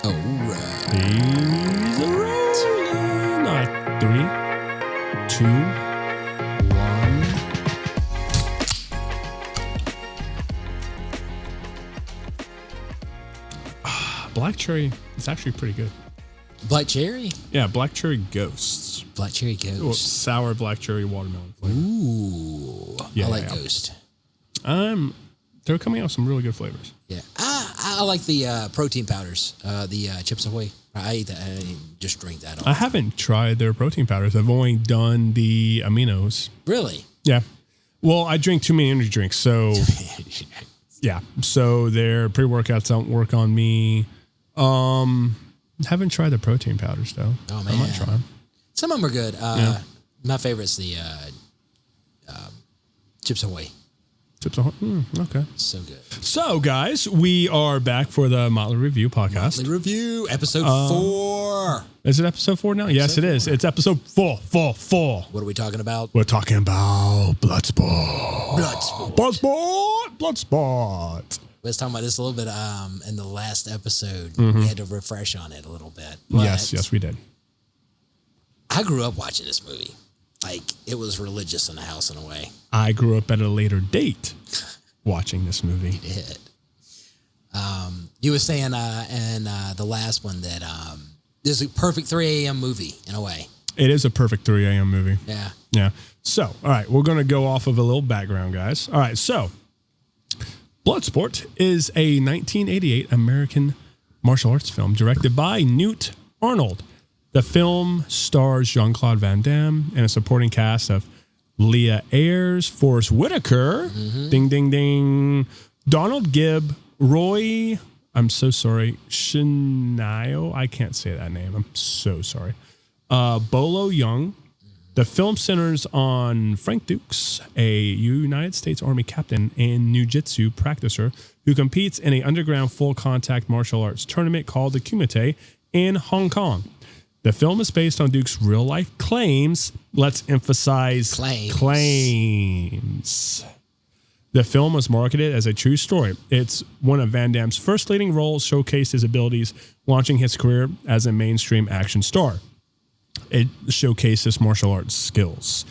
All right. He's rolling. All right, 3, 2, 1. Black cherry is actually pretty good. Black cherry? Yeah, black cherry ghosts. Black cherry ghost. Well, sour black cherry watermelon flavor. Ooh. Yeah, I like yeah. ghost. They're coming out with some really good flavors. Yeah. I like the protein powders, the Chips Ahoy. I eat that. I just drink that. I haven't tried their protein powders. I've only done the aminos. Really? Yeah. Well, I drink too many energy drinks, so yeah. So their pre-workouts don't work on me. Haven't tried the protein powders though. Oh man, I might try them. Some of them are good. My favorite's the Chips Ahoy. Chips Ahoy. Okay. So good. So guys, we are back for the Motley Review podcast. Motley Review, episode 4. Is it episode 4 now? Yes, it is. It's episode 4. What are we talking about? We're talking about Bloodsport. Bloodsport. Bloodsport. We was talking about this a little bit in the last episode. We had to refresh on it a little bit. But Yes, we did. I grew up watching this movie. Like, it was religious in the house in a way. I grew up at a later date watching this movie. You did. You were saying in the last one that this is a perfect 3 a.m. movie in a way. It is a perfect 3 a.m. movie. Yeah. Yeah. So, all right, we're going to go off of a little background, guys. All right, so Bloodsport is a 1988 American martial arts film directed by Newt Arnold. The film stars Jean Claude Van Damme and a supporting cast of Leah Ayres, Forrest Whitaker, ding, ding, ding, Donald Gibb, Roy, I'm so sorry, Shinayo, I can't say that name, I'm so sorry, Bolo Young. The film centers on Frank Dukes, a United States Army captain and Jiu-Jitsu practicer who competes in an underground full-contact martial arts tournament called the Kumite in Hong Kong. The film is based on Duke's real-life claims. Let's emphasize claims. The film was marketed as a true story. It's one of Van Damme's first leading roles, showcased his abilities, launching his career as a mainstream action star. It showcased his martial arts skills,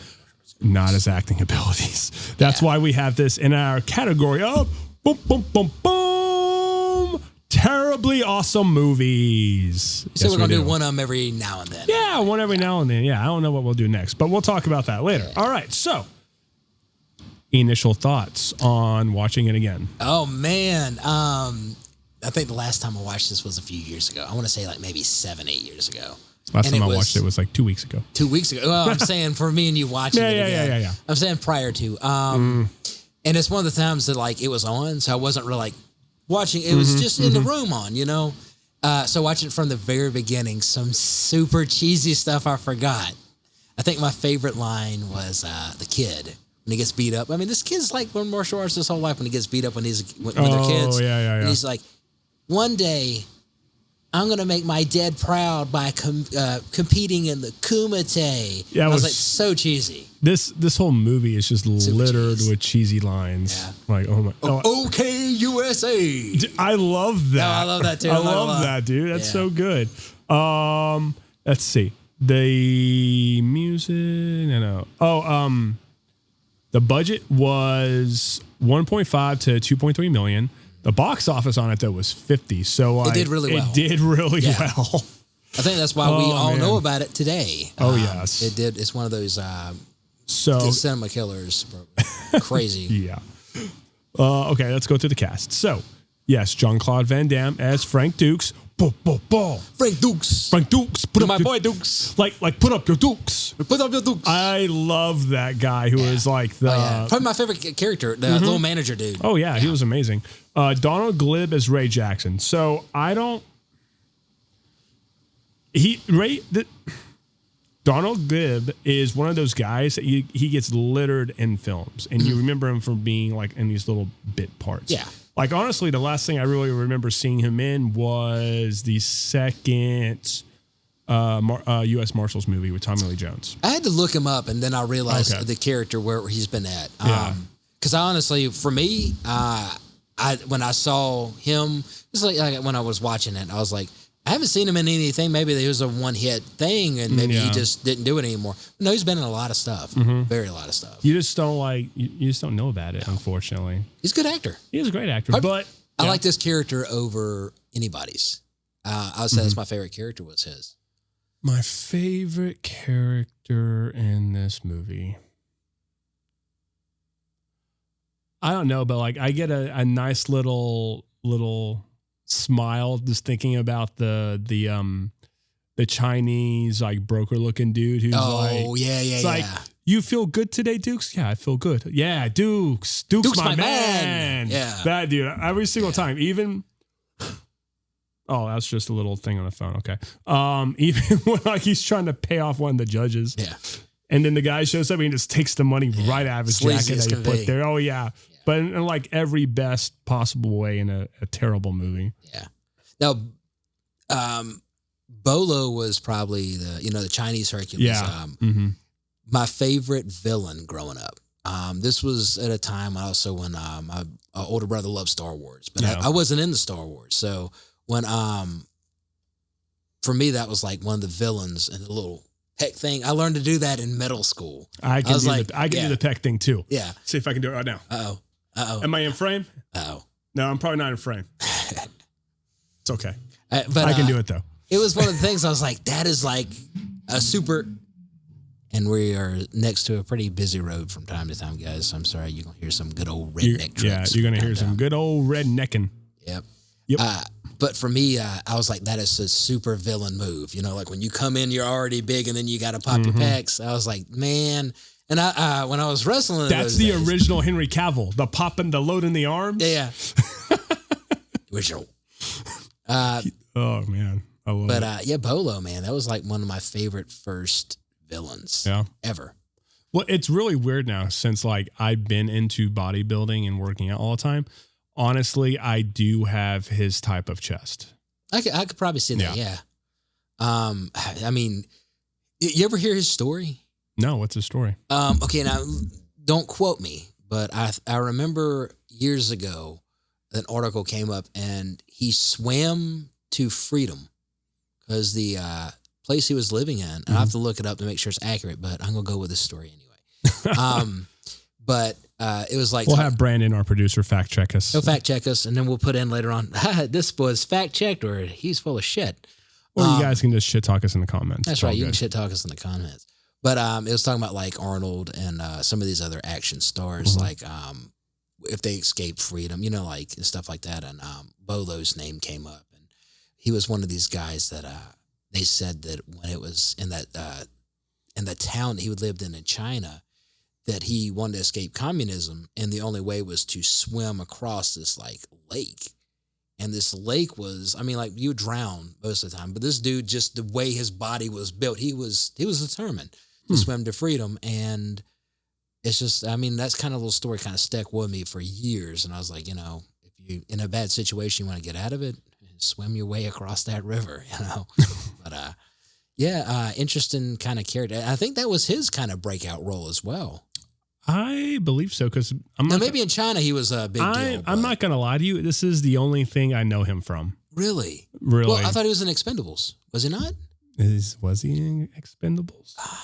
not his acting abilities. That's why we have this in our category of boom, boom, boom, boom, terribly awesome movies. So Yes, we're going to do do one of them every now and then. Yeah, one every now and then. Yeah, I don't know what we'll do next, but we'll talk about that later. All right, so initial thoughts on watching it again. Oh, man. I think the last time I watched this was a few years ago. I want to say like maybe 7, 8 years ago. Last time I watched it was like 2 weeks ago. 2 weeks ago. Well, I'm saying for me and you watching it again. Yeah. I'm saying prior to. And it's one of the times that like it was on, so I wasn't really like watching. It was just in the room on, you know? So watching it from the very beginning, some super cheesy stuff I forgot. I think my favorite line was the kid. When he gets beat up. I mean, this kid's like learned martial arts his whole life when he gets beat up when they're kids. Yeah. And he's like, one day, I'm going to make my dad proud by competing in the Kumite. Yeah, I was like, so cheesy. This whole movie is just Super littered cheese. with cheesy lines. Yeah. Like, oh my. Okay, USA. I love that. No, I love that too. I love that, dude. That's so good. Let's see. The music. The budget was 1.5 to 2.3 million. The box office on it though was 50. So it did really well. It did really well. I think that's why we all know about it today. Oh yes, it did. It's one of those cinema killers. Crazy. Yeah. Okay, let's go to the cast. So yes, Jean Claude Van Damme as Frank Dukes. Frank Dukes. Put up my your, boy Dukes. Like put up your Dukes. Put up your Dukes. I love that guy who is like the probably my favorite character, the little manager dude. Oh yeah, he was amazing. Donald Gibb as Ray Jackson. So I don't. Donald Gibb is one of those guys that he gets littered in films, and you remember him from being like in these little bit parts. Yeah. Like honestly, the last thing I really remember seeing him in was the second U.S. Marshals movie with Tommy Lee Jones. I had to look him up, and then I realized the character where he's been at. Because honestly, for me, when I saw him, it's like when I was watching it, I was like, I haven't seen him in anything. Maybe there was a one-hit thing, and maybe he just didn't do it anymore. No, he's been in a lot of stuff. Very a lot of stuff. You just don't you just don't know about it, unfortunately. He's a good actor. He is a great actor, but I like this character over anybody's. I would say that's my favorite character was his. My favorite character in this movie. I don't know, but like I get a nice little smile just thinking about the Chinese like broker looking dude who's like, you feel good today, Dukes? Yeah, I feel good. Yeah, Dukes my man. Yeah, that dude every single time, even. Oh, that's just a little thing on the phone. Okay. Even when like he's trying to pay off one of the judges. Yeah. And then the guy shows up and he just takes the money right out of his jacket that he put there. Oh, yeah. But in like every best possible way in a terrible movie. Yeah. Now, Bolo was probably the Chinese Hercules. Yeah. My favorite villain growing up. This was at a time also when my older brother loved Star Wars, but I wasn't into Star Wars. So when for me that was like one of the villains and the little peck thing. I learned to do that in middle school. I can do the peck thing too. Yeah. See if I can do it right now. Uh-oh. Am I in frame? Uh-oh. No, I'm probably not in frame. It's okay. But I can do it though. It was one of the things I was like, that is like a super, and we are next to a pretty busy road from time to time, guys. So I'm sorry, you're going to hear some good old redneck trucks. Yeah, you're going to hear some good old rednecking. Yep. Yep. But for me, I was like, that is a super villain move. You know, like when you come in, you're already big, and then you got to pop your pecs. I was like, man. And I when I was wrestling, that's the original Henry Cavill, the popping, the load in the arms. Yeah. Original. Oh man, I love it. But yeah, Bolo, man, that was like one of my favorite first villains. Ever. Well, it's really weird now since like I've been into bodybuilding and working out all the time. Honestly, I do have his type of chest. I could probably see that. Yeah. I mean, you ever hear his story? No. What's his story? Okay. Now don't quote me, but I remember years ago an article came up and he swam to freedom because the place he was living in, and I have to look it up to make sure it's accurate, but I'm going to go with this story anyway. But it was like... We'll have Brandon, our producer, fact check us. He'll fact check us, and then we'll put in later on, this was fact checked, or he's full of shit. Or you guys can just shit talk us in the comments. That's right. You can shit talk us in the comments. But it was talking about like Arnold and some of these other action stars, like if they escape freedom, like and stuff like that. And Bolo's name came up, and he was one of these guys that they said that when it was in the town that he lived in China, that he wanted to escape communism, and the only way was to swim across this like lake. And this lake was, I mean, like you would drown most of the time, but this dude, just the way his body was built, he was determined to swim to freedom. And it's just, I mean, that's kind of a little story kind of stuck with me for years. And I was like, if you in a bad situation, you want to get out of it, swim your way across that river, But interesting kind of character. I think that was his kind of breakout role as well. I believe so, because maybe in China he was a big deal. I'm not going to lie to you. This is the only thing I know him from. Really? Really? Well, I thought he was in Expendables. Was he not? Was he in Expendables? I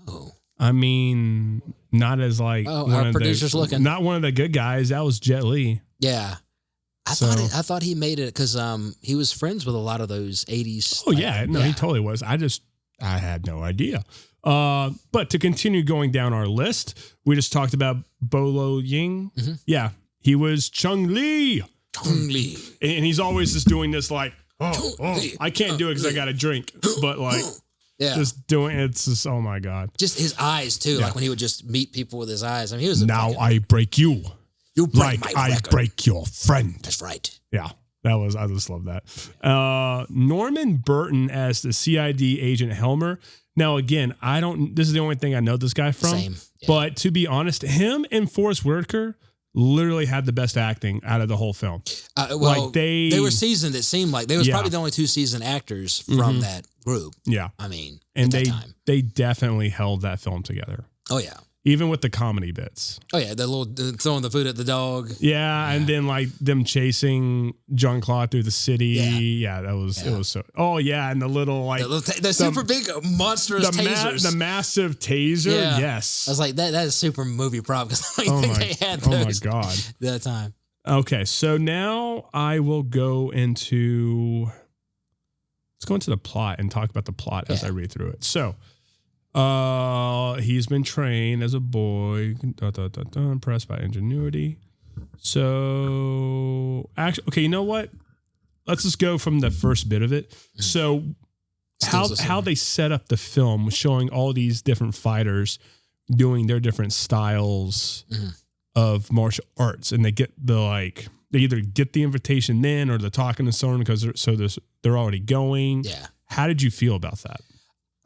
don't know. I mean, not as like our producer's looking. Not one of the good guys. That was Jet Li. Yeah. I thought he made it because he was friends with a lot of those 80s. Oh, yeah. No, he totally was. I had no idea. But to continue going down our list, we just talked about Bolo Ying. Mm-hmm. Yeah, he was Chung Li. Chung Li. And he's always just doing this like, I can't do it because I got a drink. But like, just doing it's just, oh my God. Just his eyes too. Yeah. Like when he would just meet people with his eyes. I mean, he was I break you. You break my I record. break your friend. That's right. Yeah. I just love that. Norman Burton as the CID agent Helmer. Now, again, this is the only thing I know this guy from. Same. Yeah. But to be honest, him and Forrest Whitaker literally had the best acting out of the whole film. Well, they were seasoned, it seemed like. They was probably the only two seasoned actors from that group. Yeah. I mean, and at that time. they definitely held that film together. Oh, yeah. even with the comedy bits. Oh yeah, the little throwing the food at the dog. Yeah, and then like them chasing Jean Claude through the city. Yeah, it was so. Oh yeah, and the little like the super big monstrous tasers, the massive taser. Yeah. Yes, I was like that is super movie prop because I don't think they had those. Oh my god, that time. Okay, so now I will go into. Let's go into the plot and talk about the plot as I read through it. So. He's been trained as a boy, impressed by ingenuity. So, actually, okay, you know what? Let's just go from the first bit of it. So, how they set up the film, showing all these different fighters doing their different styles of martial arts, and they get they either get the invitation then, or they're talking to someone because they're already going. Yeah. How did you feel about that?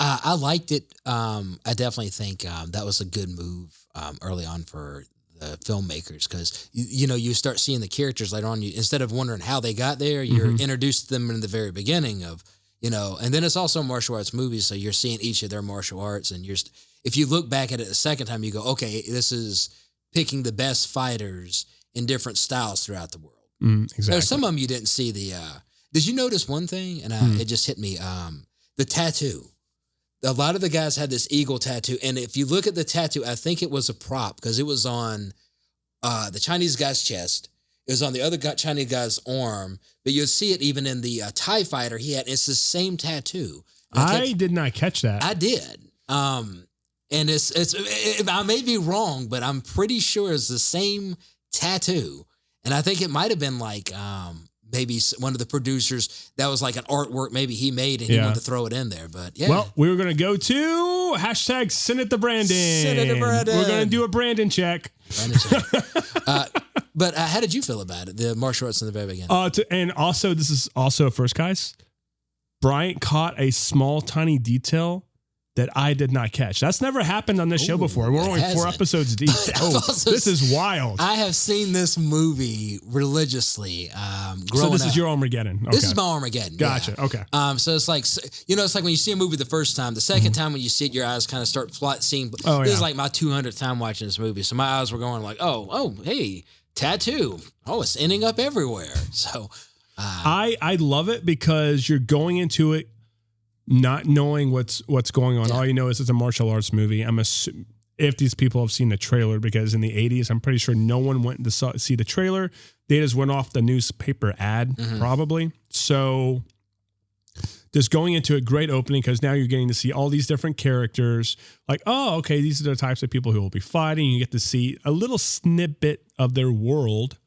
I liked it. I definitely think that was a good move early on for the filmmakers because you start seeing the characters later on. Instead of wondering how they got there, you're introduced to them in the very beginning of and then it's also a martial arts movie, so you're seeing each of their martial arts, and if you look back at it the second time, you go, okay, this is picking the best fighters in different styles throughout the world. Exactly. So some of them you didn't see the. Did you notice one thing? And it just hit me. The tattoo. A lot of the guys had this eagle tattoo, and if you look at the tattoo, I think it was a prop because it was on the Chinese guy's chest. It was on the other Chinese guy's arm, but you'd see it even in the TIE fighter he had. It's the same tattoo. I did not catch that. I did. And I may be wrong, but I'm pretty sure it's the same tattoo. And I think it might have been like maybe one of the producers that was like an artwork maybe he made and he wanted to throw it in there. But yeah. Well, we were going to go to hashtag send it to Brandon. Send it to Brandon. We're going to do a Brandon check. But how did you feel about it? The martial arts in the very beginning. And also, this is also first, guys. Bryant caught a small, tiny detail that I did not catch. That's never happened on this show before. We're only 4 episodes deep. This is wild. I have seen this movie religiously growing So this up. is your Armageddon. Okay. This is my Armageddon. Gotcha. Yeah. Okay. So it's like, it's like when you see a movie the first time, the second time when you see it, your eyes kind of start seeing. This is like my 200th time watching this movie. So my eyes were going like, oh, hey, tattoo. Oh, it's ending up everywhere. So I love it because you're going into it not knowing what's going on. All you know is it's a martial arts movie. I'm assuming if these people have seen the trailer, because in the 80s, I'm pretty sure no one went to see the trailer. They just went off the newspaper ad, probably. So just going into a great opening, because now you're getting to see all these different characters. Like, oh, okay, these are the types of people who will be fighting. You get to see a little snippet of their world.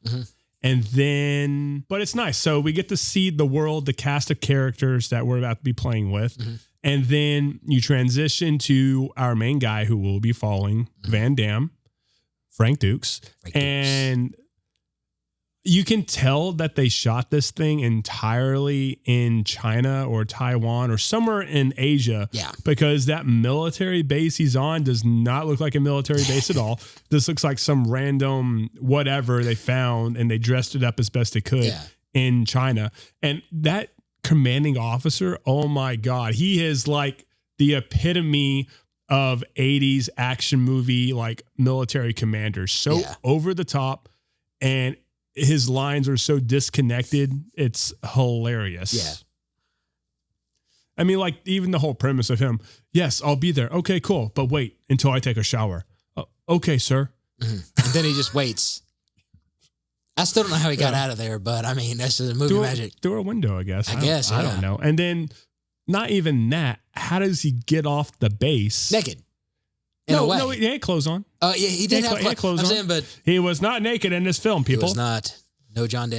And then, but it's nice. So we get to see the world, the cast of characters that we're about to be playing with. And then you transition to our main guy who will be following, Van Damme, Frank Dukes. And you can tell that they shot this thing entirely in China or Taiwan or somewhere in Asia. Yeah. Because that military base he's on does not look like a military base at all. This looks like some random whatever they found and they dressed it up as best they could in China. And that commanding officer, oh my God, he is like the epitome of 80s action movie, like military commander. So over the top, and his lines are so disconnected. It's hilarious. Yeah. I mean, like even the whole premise of him. Yes, I'll be there. Okay, cool. But wait until I take a shower. Okay, sir. And then he just waits. I still don't know how he got out of there, but I mean, that's just movie magic. Through a window, I guess. I don't know. And then not even that. How does he get off the base? Naked. No, he had clothes on. Oh, yeah, he did have clothes on. Saying, but he was not naked in this film, people. He was not. No Jean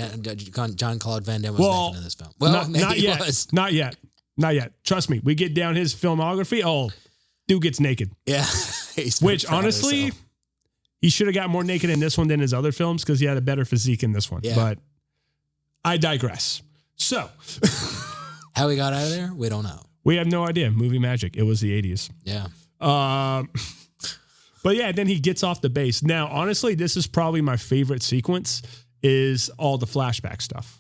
Claude Van Damme was naked in this film. Well, not yet. Was. Not yet. Not yet. Trust me. We get down his filmography. Oh, dude gets naked. Yeah. Which, honestly, he should have got more naked in this one than his other films because he had a better physique in this one. Yeah. But I digress. So. How he got out of there, we don't know. We have no idea. Movie magic. It was the 80s. Yeah. But yeah, then he gets off the base. Now, honestly, this is probably my favorite sequence is all the flashback stuff.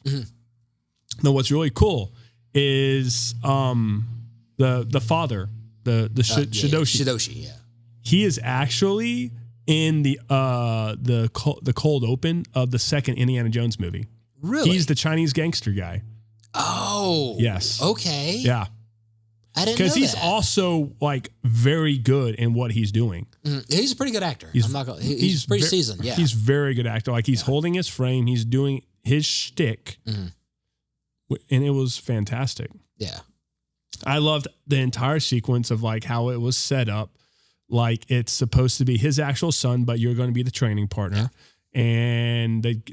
Now, what's really cool is the father, the Shidoshi. Shidoshi, yeah. he is actually in the cold open of the second Indiana Jones movie. Really? He's the Chinese gangster guy. Oh. Yes. Okay. Yeah. I didn't know Because he's that. also like very good in what he's doing. He's a pretty good actor. He's pretty seasoned. Yeah. He's very good actor. Like he's holding his frame. He's doing his shtick. And it was fantastic. Yeah. I loved the entire sequence of like how it was set up. Like it's supposed to be his actual son, but you're going to be the training partner. Yeah. And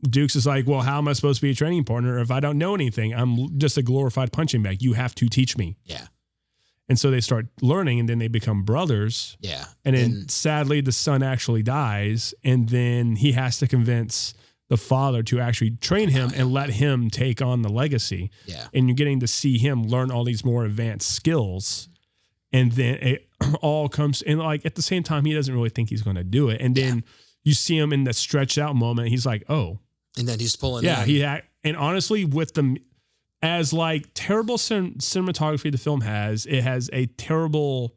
Dukes is like, well, how am I supposed to be a training partner if I don't know anything? I'm just a glorified punching bag. You have to teach me. Yeah. And so they start learning, and then they become brothers. Yeah. And then sadly, the son actually dies, and then he has to convince the father to actually train him and let him take on the legacy. Yeah. And you're getting to see him learn all these more advanced skills. And then it all comes in, like at the same time, he doesn't really think he's going to do it. And then you see him in the stretched out moment. He's like, oh. And then he's pulling in. And honestly, with the, as like terrible cinematography the film has, it has a terrible,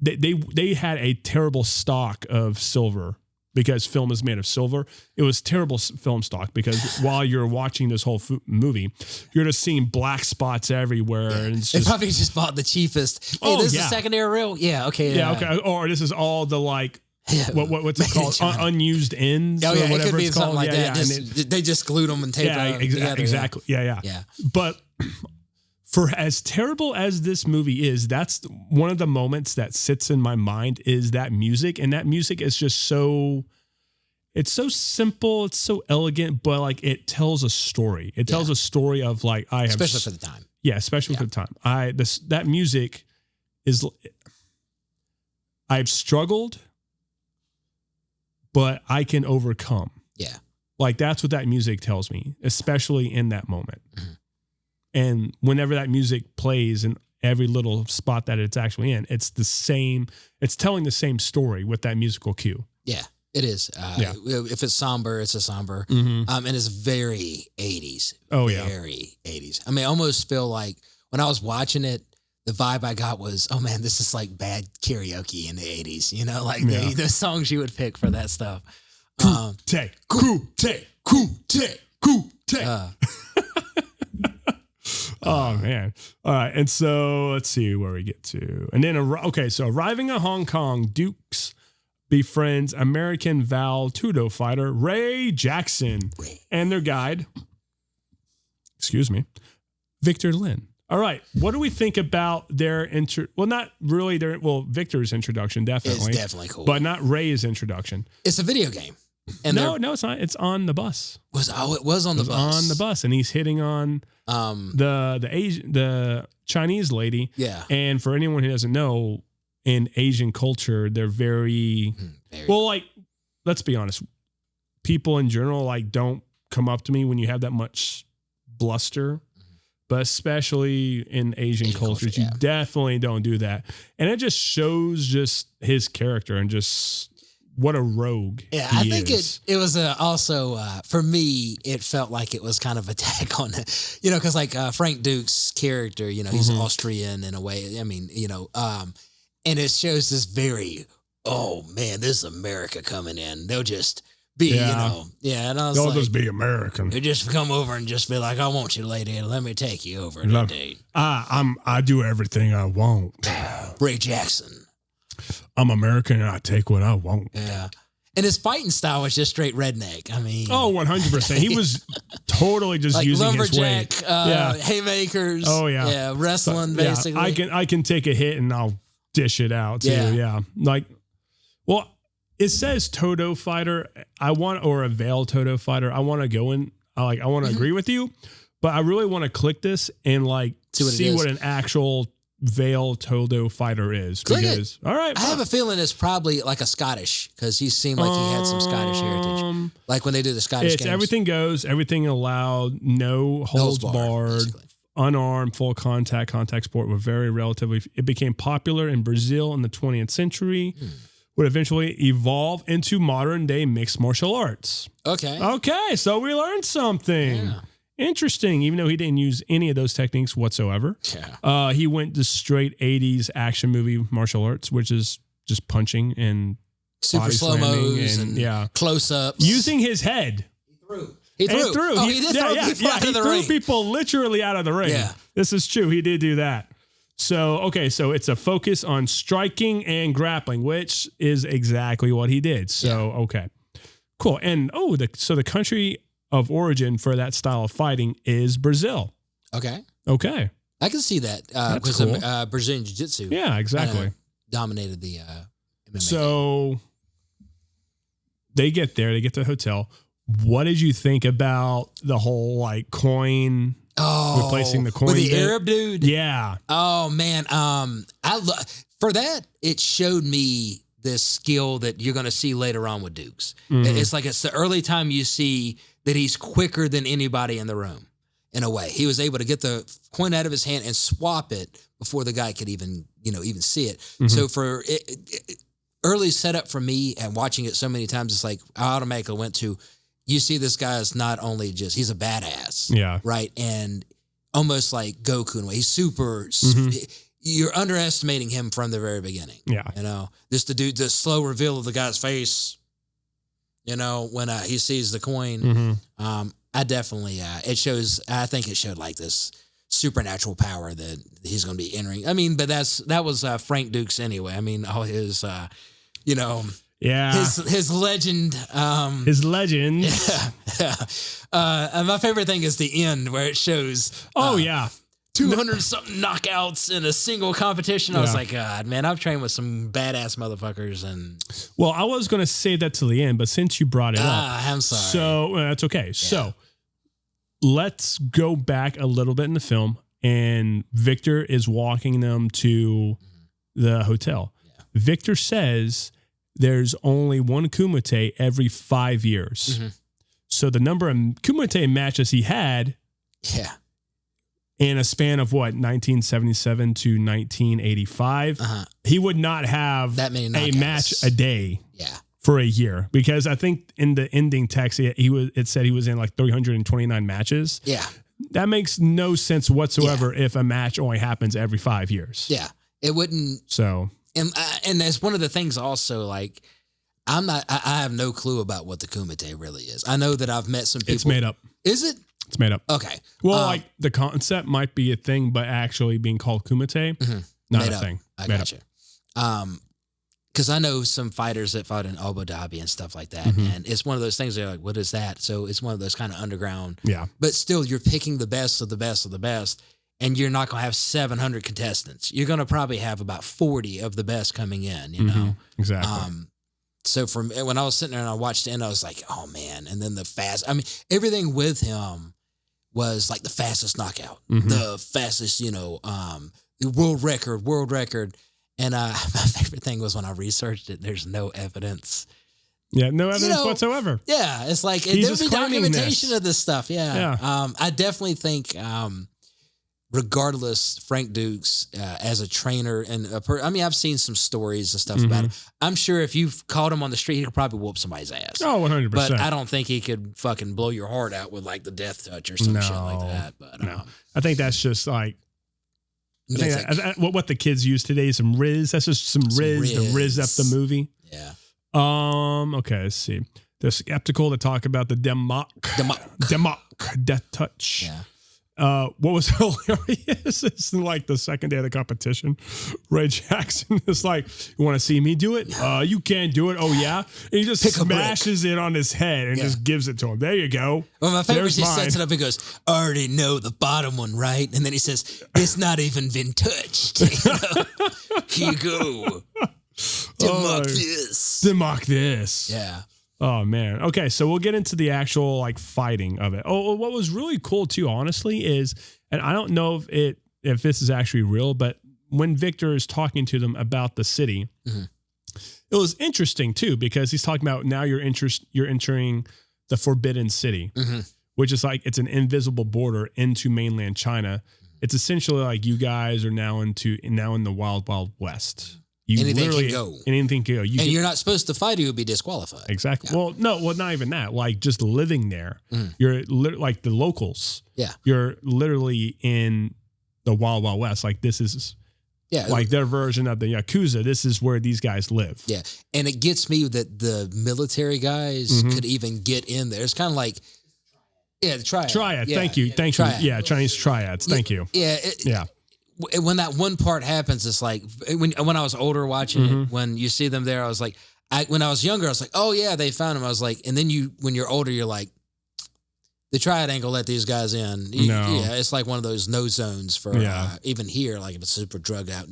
they had a terrible stock of silver because film is made of silver. It was terrible film stock because while you're watching this whole movie, you're just seeing black spots everywhere. Yeah. And it's they probably just bought the cheapest. Hey, this is a secondary reel? Yeah, okay. Yeah, okay. Or this is all the like, what's it called? Unused ends? Oh, yeah, or whatever it could be it's something called. like that. They just glued them and taped them together. Exactly. Yeah. But for as terrible as this movie is, that's one of the moments that sits in my mind is that music. And that music is just it's so simple. It's so elegant, but like it tells a story. It tells a story of like, especially for the time. Yeah, especially for the time. That music is, I've struggled, but I can overcome. Yeah. Like that's what that music tells me, especially in that moment. Mm-hmm. And whenever that music plays in every little spot that it's actually in, it's telling the same story with that musical cue. Yeah, it is. If it's somber, it's a somber. Mm-hmm. And it's very 80s. Oh, very 80s. I mean, I almost feel like when I was watching it, the vibe I got was, oh man, this is like bad karaoke in the 80s. You know, like the songs you would pick for that stuff. Kute. Oh man. All right. And so let's see where we get to. And then, so arriving in Hong Kong, Dukes befriends American Val Tudo fighter Ray Jackson and their guide, Victor Lin. All right. What do we think about their Victor's introduction, definitely. It's definitely cool. But not Ray's introduction. It's a video game. And no, it's not. It's on the bus. It was on the bus. On the bus, and he's hitting on the Chinese lady. Yeah. And for anyone who doesn't know, in Asian culture, they're very well. Like, let's be honest, people in general like don't come up to me when you have that much bluster. But especially in Asian cultures, you definitely don't do that. And it just shows just his character and just what a rogue he is. I think it was also, for me, it felt like it was kind of attack on, because like Frank Duke's character, he's Austrian in a way. I mean, and it shows this very, oh man, this is America coming in. They'll just be, and I was they'll just be American. You just come over and just be like, I want you, lady, and let me take you over on a date. I do everything I want. Ray Jackson. I'm American and I take what I want. Yeah. And his fighting style was just straight redneck. I mean. Oh, 100%. He was totally just like using his weight. Haymakers. Oh, yeah. Yeah, wrestling, basically. I can take a hit and I'll dish it out, too. Yeah. Like, well, it says Todo fighter. Or a Veil Todo fighter. I want to go in. I want to agree with you, but I really want to click this and like see what an actual Veil Todo fighter is. Because all right, I have a feeling it's probably like a Scottish, because he seemed like he had some Scottish heritage. Like when they do the Scottish games. Everything goes, everything allowed, no holds barred, unarmed, full contact sport were very relatively. It became popular in Brazil in the 20th century. Would eventually evolve into modern day mixed martial arts. Okay, so we learned something. Yeah. Interesting, even though he didn't use any of those techniques whatsoever. Yeah. He went to straight 80s action movie martial arts, which is just punching and super body slow slamming mos and close ups. Using his head. He threw. Oh, he did throw people out of the threw ring. people literally out of the ring. Yeah. This is true. He did do that. So, okay, so it's a focus on striking and grappling, which is exactly what he did. So, okay, cool. And, so the country of origin for that style of fighting is Brazil. Okay. I can see that because cool. Brazilian Jiu-Jitsu. Yeah, exactly. Dominated the MMA. So they get there, they get to the hotel. What did you think about the whole like coin replacing the coin with the Arab dude? Yeah. Oh man, for that it showed me this skill that you're going to see later on with Dukes. Mm-hmm. It's the early time you see that he's quicker than anybody in the room. In a way, he was able to get the coin out of his hand and swap it before the guy could even see it. Mm-hmm. So for early setup for me and watching it so many times, it's like I automatically went to. You see this guy is not only he's a badass. Yeah. Right. And almost like Goku in a way. He's super, you're underestimating him from the very beginning. Yeah. The slow reveal of the guy's face, when he sees the coin. Mm-hmm. I definitely, I think it showed like this supernatural power that he's going to be entering. I mean, but that was Frank Dukes anyway. I mean, all his, yeah, his legend. His legend. Yeah. And my favorite thing is the end where it shows. 200 something knockouts in a single competition. I was like, God, man, I've trained with some badass motherfuckers. And well, I was going to say that to the end, but since you brought it up, I'm sorry. So that's okay. Yeah. So let's go back a little bit in the film, and Victor is walking them to the hotel. Yeah. Victor says there's only one Kumite every 5 years. Mm-hmm. So the number of Kumite matches he had in a span of 1977 to 1985, he would not have that many a match a day for a year. Because I think in the ending text, it said he was in like 329 matches. Yeah. That makes no sense whatsoever if a match only happens every 5 years. Yeah. It wouldn't. So... And that's one of the things also, like, I have no clue about what the Kumite really is. I know that I've met some people. It's made up. Is it? It's made up. Okay. Well, like the concept might be a thing, but actually being called Kumite, not made a up. thing. I got you. Because I know some fighters that fought in Abu Dhabi and stuff like that. Mm-hmm. And it's one of those things they're like, what is that? So it's one of those kind of underground. Yeah. But still, you're picking the best of the best of the best. And you're not going to have 700 contestants. You're going to probably have about 40 of the best coming in, know? Exactly. So when I was sitting there and I watched it, and I was like, oh, man. And then everything with him was like the fastest knockout, the fastest, world record. And my favorite thing was when I researched it, there's no evidence. Yeah, no evidence whatsoever. Yeah, it's like there'll be documentation of this stuff. Yeah. I definitely think... regardless, Frank Dukes as a trainer and I've seen some stories and stuff about him. I'm sure if you've caught him on the street, he could probably whoop somebody's ass. Oh, 100%. But I don't think he could fucking blow your heart out with like the death touch or some shit like that. But no, I think that's just like what the kids use today. Some Riz. That's just some Riz to Riz up the movie. Yeah. Okay. Let's see. They're skeptical to talk about the Demok death touch. Yeah. What was hilarious is like the second day of the competition, Ray Jackson is like, you want to see me do it? You can't do it. Oh yeah. And he just smashes it on his head and just gives it to him. There you go. Well, my favorite is he sets it up and goes, I already know the bottom one, right? And then he says, it's not even been touched. Here you go. Demock this. Yeah. Oh man. Okay, so we'll get into the actual like fighting of it. Oh, what was really cool too, honestly, is, and I don't know if this is actually real, but when Victor is talking to them about the city, it was interesting too, because he's talking about now you're entering the Forbidden City, which is like it's an invisible border into mainland China. It's essentially like you guys are now in the wild, wild west. Anything can go. Anything can go. You're not supposed to fight, you would be disqualified. Exactly. Yeah. Well, not even that. Like just living there, you're like the locals. Yeah. You're literally in the wild, wild west. Like this is Yeah. Like their version of the Yakuza. This is where these guys live. Yeah. And it gets me that the military guys could even get in there. It's kind of like, the triad. Triad. Yeah. Thank you. Yeah. Chinese triads. Thank you. Yeah. When that one part happens, it's like when I was older watching it, when you see them there, I was like, when I was younger, I was like, oh yeah, they found him. I was like, and then when you're older, you're like, the triad ain't gonna let these guys in. Yeah, it's like one of those no zones for even here. Like if it's super drugged out,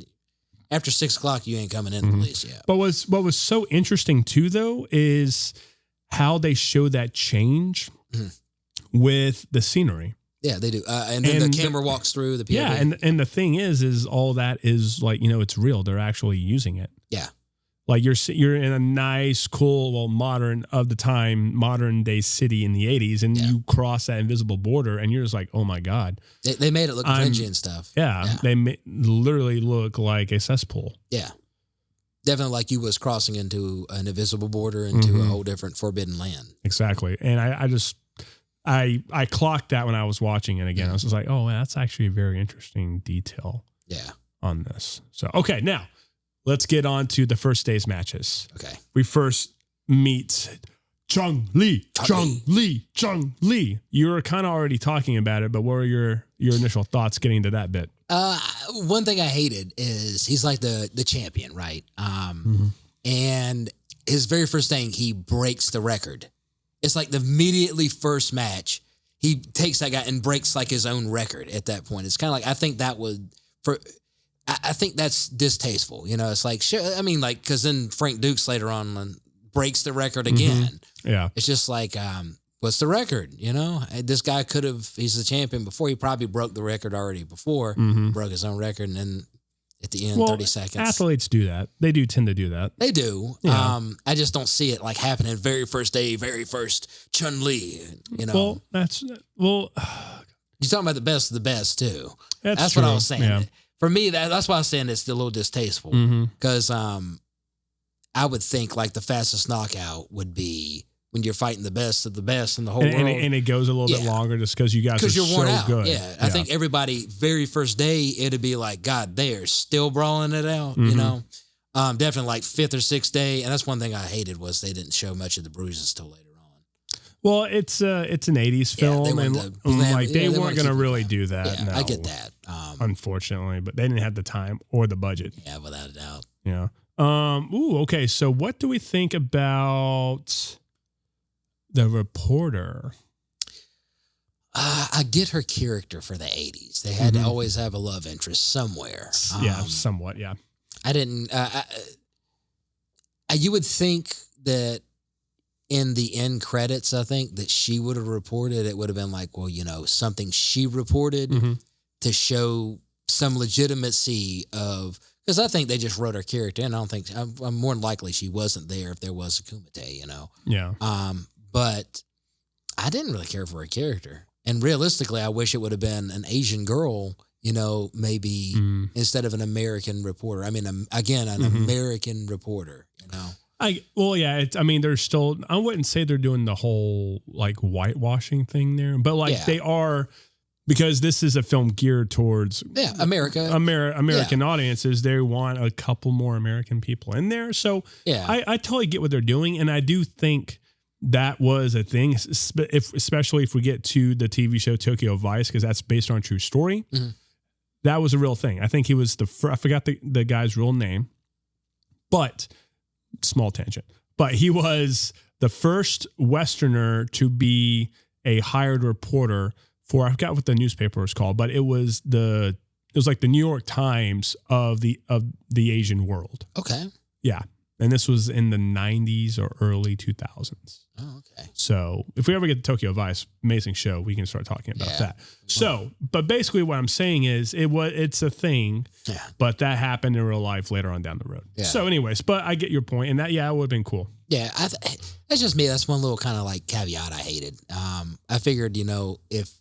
after 6 o'clock, you ain't coming in the police yet. But what was so interesting too, though, is how they show that change with the scenery. Yeah, they do. And then the camera walks through the POV. Yeah, and the thing is all that is like, it's real. They're actually using it. Yeah. Like you're in a nice, cool, modern day city in the 80s, and you cross that invisible border, and you're just like, oh my God. They made it look cringy and stuff. Yeah. They literally look like a cesspool. Yeah. Definitely like you was crossing into an invisible border into a whole different forbidden land. Exactly. And I clocked that when I was watching it again. I was just like, oh, that's actually a very interesting detail on this. So, okay, now let's get on to the first day's matches. Okay. We first meet Chung Lee. You were kind of already talking about it, but what were your initial thoughts getting to that bit? One thing I hated is he's like the champion, right? And his very first thing, he breaks the record. It's like the immediately first match, he takes that guy and breaks like his own record at that point. It's kind of like, I think that's distasteful. It's like, sure, I mean, like, because then Frank Dukes later on breaks the record again. Yeah. It's just like, what's the record? This guy he's the champion before. He probably broke the record already before, broke his own record. And then at the end, 30 seconds. Athletes do that. They do tend to do that. They do. Yeah. I just don't see it like happening very first day, very first Chun-Li, Well, you're talking about the best of the best too. That's true. what I was saying. Yeah. For me, that's why I was saying it's a little distasteful because I would think like the fastest knockout would be when you're fighting the best of the best in the whole world. And it goes a little bit longer just because you guys are so worn out. good. Yeah. I think everybody, very first day, it'd be like, God, they are still brawling it out, Definitely like 5th or 6th day. And that's one thing I hated was they didn't show much of the bruises till later on. Well, it's an 80s film, they weren't going to really do that. Yeah, no, I get that. Unfortunately, but they didn't have the time or the budget. Yeah, without a doubt. Yeah. Okay. So what do we think about the reporter? I get her character for the 80s. They had to always have a love interest somewhere. Somewhat. Yeah. I didn't. You would think that in the end credits, I think that she would have reported. It would have been like, well, something she reported to show some legitimacy of. Because I think they just wrote her character in. I don't think I'm more than likely she wasn't there if there was a Kumite. Yeah. But I didn't really care for her character. And realistically, I wish it would have been an Asian girl, maybe instead of an American reporter. I mean, an American reporter, There's still, I wouldn't say they're doing the whole like whitewashing thing there, but they are, because this is a film geared towards American audiences. They want a couple more American people in there. So I totally get what they're doing. And I do think that was a thing, especially if we get to the TV show Tokyo Vice, because that's based on a true story. That was a real thing. I think he was I forgot the guy's real name, but small tangent. But he was the first Westerner to be a hired reporter for, I forgot what the newspaper was called, but it was like the New York Times of the Asian world. Okay. Yeah. And this was in the 90s or early 2000s. Oh, okay. So if we ever get to Tokyo Vice, amazing show, we can start talking about that. So, but basically what I'm saying is it's a thing, but that happened in real life later on down the road. Yeah. So anyways, but I get your point, and that, it would have been cool. Yeah. That's just me. That's one little kind of like caveat I hated. I figured, if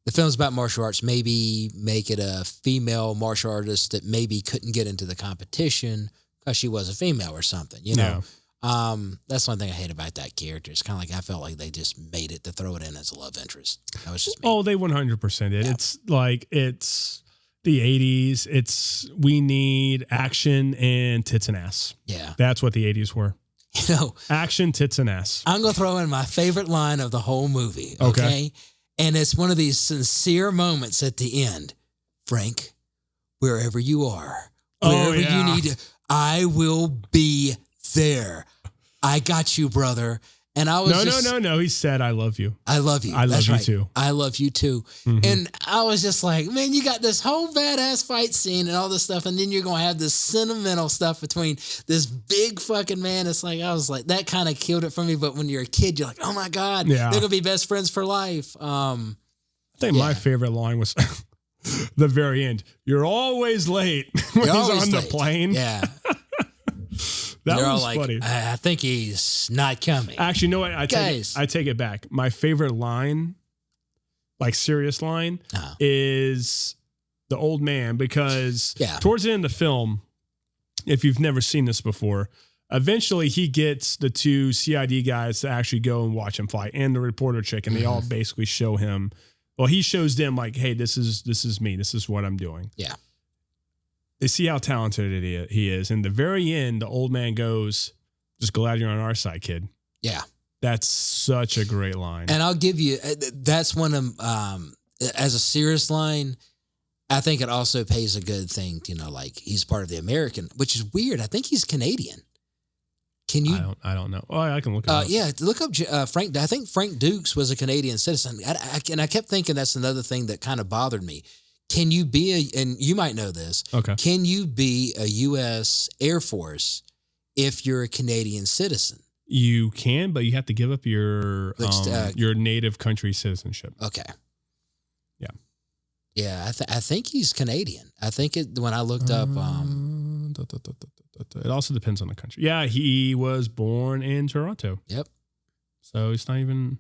the film's about martial arts, maybe make it a female martial artist that maybe couldn't get into the competition because she was a female or something, Yeah. That's one thing I hate about that character. It's kind of like I felt like they just made it to throw it in as a love interest. That was just me. Oh, they 100% did. Yeah. It's like the 80s. We need action and tits and ass. Yeah. That's what the 80s were. You know, action, tits, and ass. I'm going to throw in my favorite line of the whole movie. Okay. And it's one of these sincere moments at the end. Frank, wherever you are, wherever you need to, I will be there. I got you, brother. And I was No. He said, I love you. I love you. I love you right. too. I love you too. Mm-hmm. And I was just like, man, you got this whole badass fight scene and all this stuff. And then you're going to have this sentimental stuff between this big fucking man. It's like, I was like, that kind of killed it for me. But when you're a kid, you're like, oh my God, they're going to be best friends for life. I think my favorite line was the very end. You're always late when he's on the plane. Yeah. That They're was all like, funny. I think he's not coming. Actually, you know what? I take it back. My favorite line, like serious line, is the old man, because towards the end of the film, if you've never seen this before, eventually he gets the two CID guys to actually go and watch him fight, and the reporter chick, and they all basically show him. Well, he shows them like, hey, this is me. This is what I'm doing. Yeah. They see how talented he is. And the very end, the old man goes, just glad you're on our side, kid. Yeah. That's such a great line. And I'll give you, that's one of, as a serious line, I think it also pays a good thing, you know, like he's part of the American, which is weird. I think he's Canadian. Can you? I don't know. Oh, I can look it up. Yeah, look up Frank. I think Frank Dukes was a Canadian citizen. And I kept thinking that's another thing that kind of bothered me. Can you be and you might know this. Okay. Can you be a U.S. Air Force if you're a Canadian citizen? You can, but you have to give up your native country citizenship. Okay. Yeah. Yeah, I think he's Canadian. I think when I looked up. It also depends on the country. Yeah, he was born in Toronto. Yep. So he's not even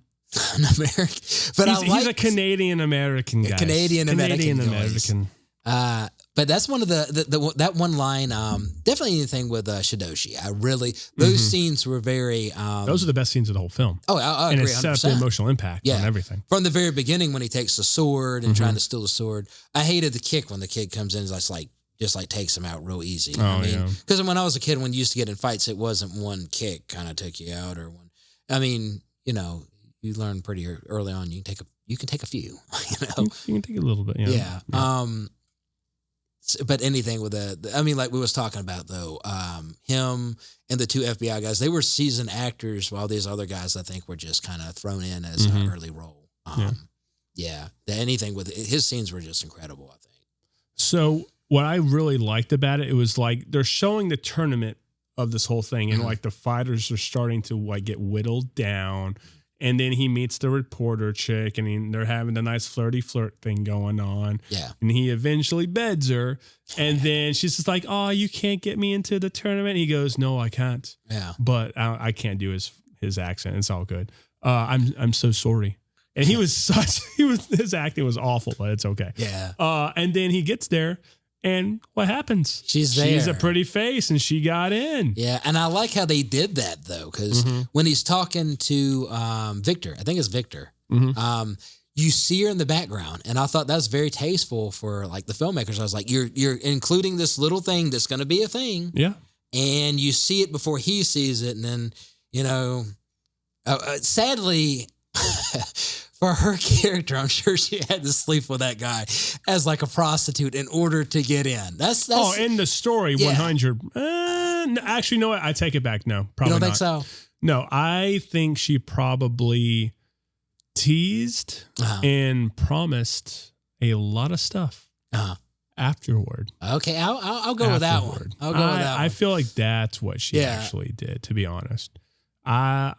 an American, but he's a Canadian American guy. Canadian American. But that's one of the that one line. Definitely anything with Shidoshi. I really those scenes were very. Those are the best scenes of the whole film. Oh, I and agree. it set up the emotional impact on everything from the very beginning when he takes the sword and trying to steal the sword. I hated the kick when the kid comes in. It's like. Just like takes him out real easy. Oh, I mean, because when I was a kid, when you used to get in fights, it wasn't one kick kind of took you out or one. I mean, you know, you learn pretty early on. You can take a few. You know, you can take a little bit. Yeah. But anything with I mean, like we was talking about though, him and the two FBI guys, they were seasoned actors, while these other guys, I think, were just kind of thrown in as an early role. Anything with his scenes were just incredible, I think. So. What I really liked about it was like they're showing the tournament of this whole thing, and like the fighters are starting to like get whittled down, and then he meets the reporter chick, and they're having a nice flirty flirt thing going on. Yeah, and he eventually beds her, and then she's just like, "Oh, you can't get me into the tournament." He goes, "No, I can't." Yeah, but I can't do his accent. It's all good. I'm so sorry. And his acting was awful, but it's okay. Yeah. And then he gets there. And what happens? She's there. She's a pretty face, and she got in. Yeah, and I like how they did that, though, because when he's talking to Victor, I think it's Victor, you see her in the background, and I thought that was very tasteful for like the filmmakers. I was like, you're including this little thing that's going to be a thing, and you see it before he sees it, and then you know, sadly. For her character, I'm sure she had to sleep with that guy as like a prostitute in order to get in. That's in the story, 100. Actually, no, I take it back. No, probably you don't not. think so? No, I think she probably teased and promised a lot of stuff afterward. Okay, I'll go with that one. I'll go with that one. I feel like that's what she actually did, to be honest. I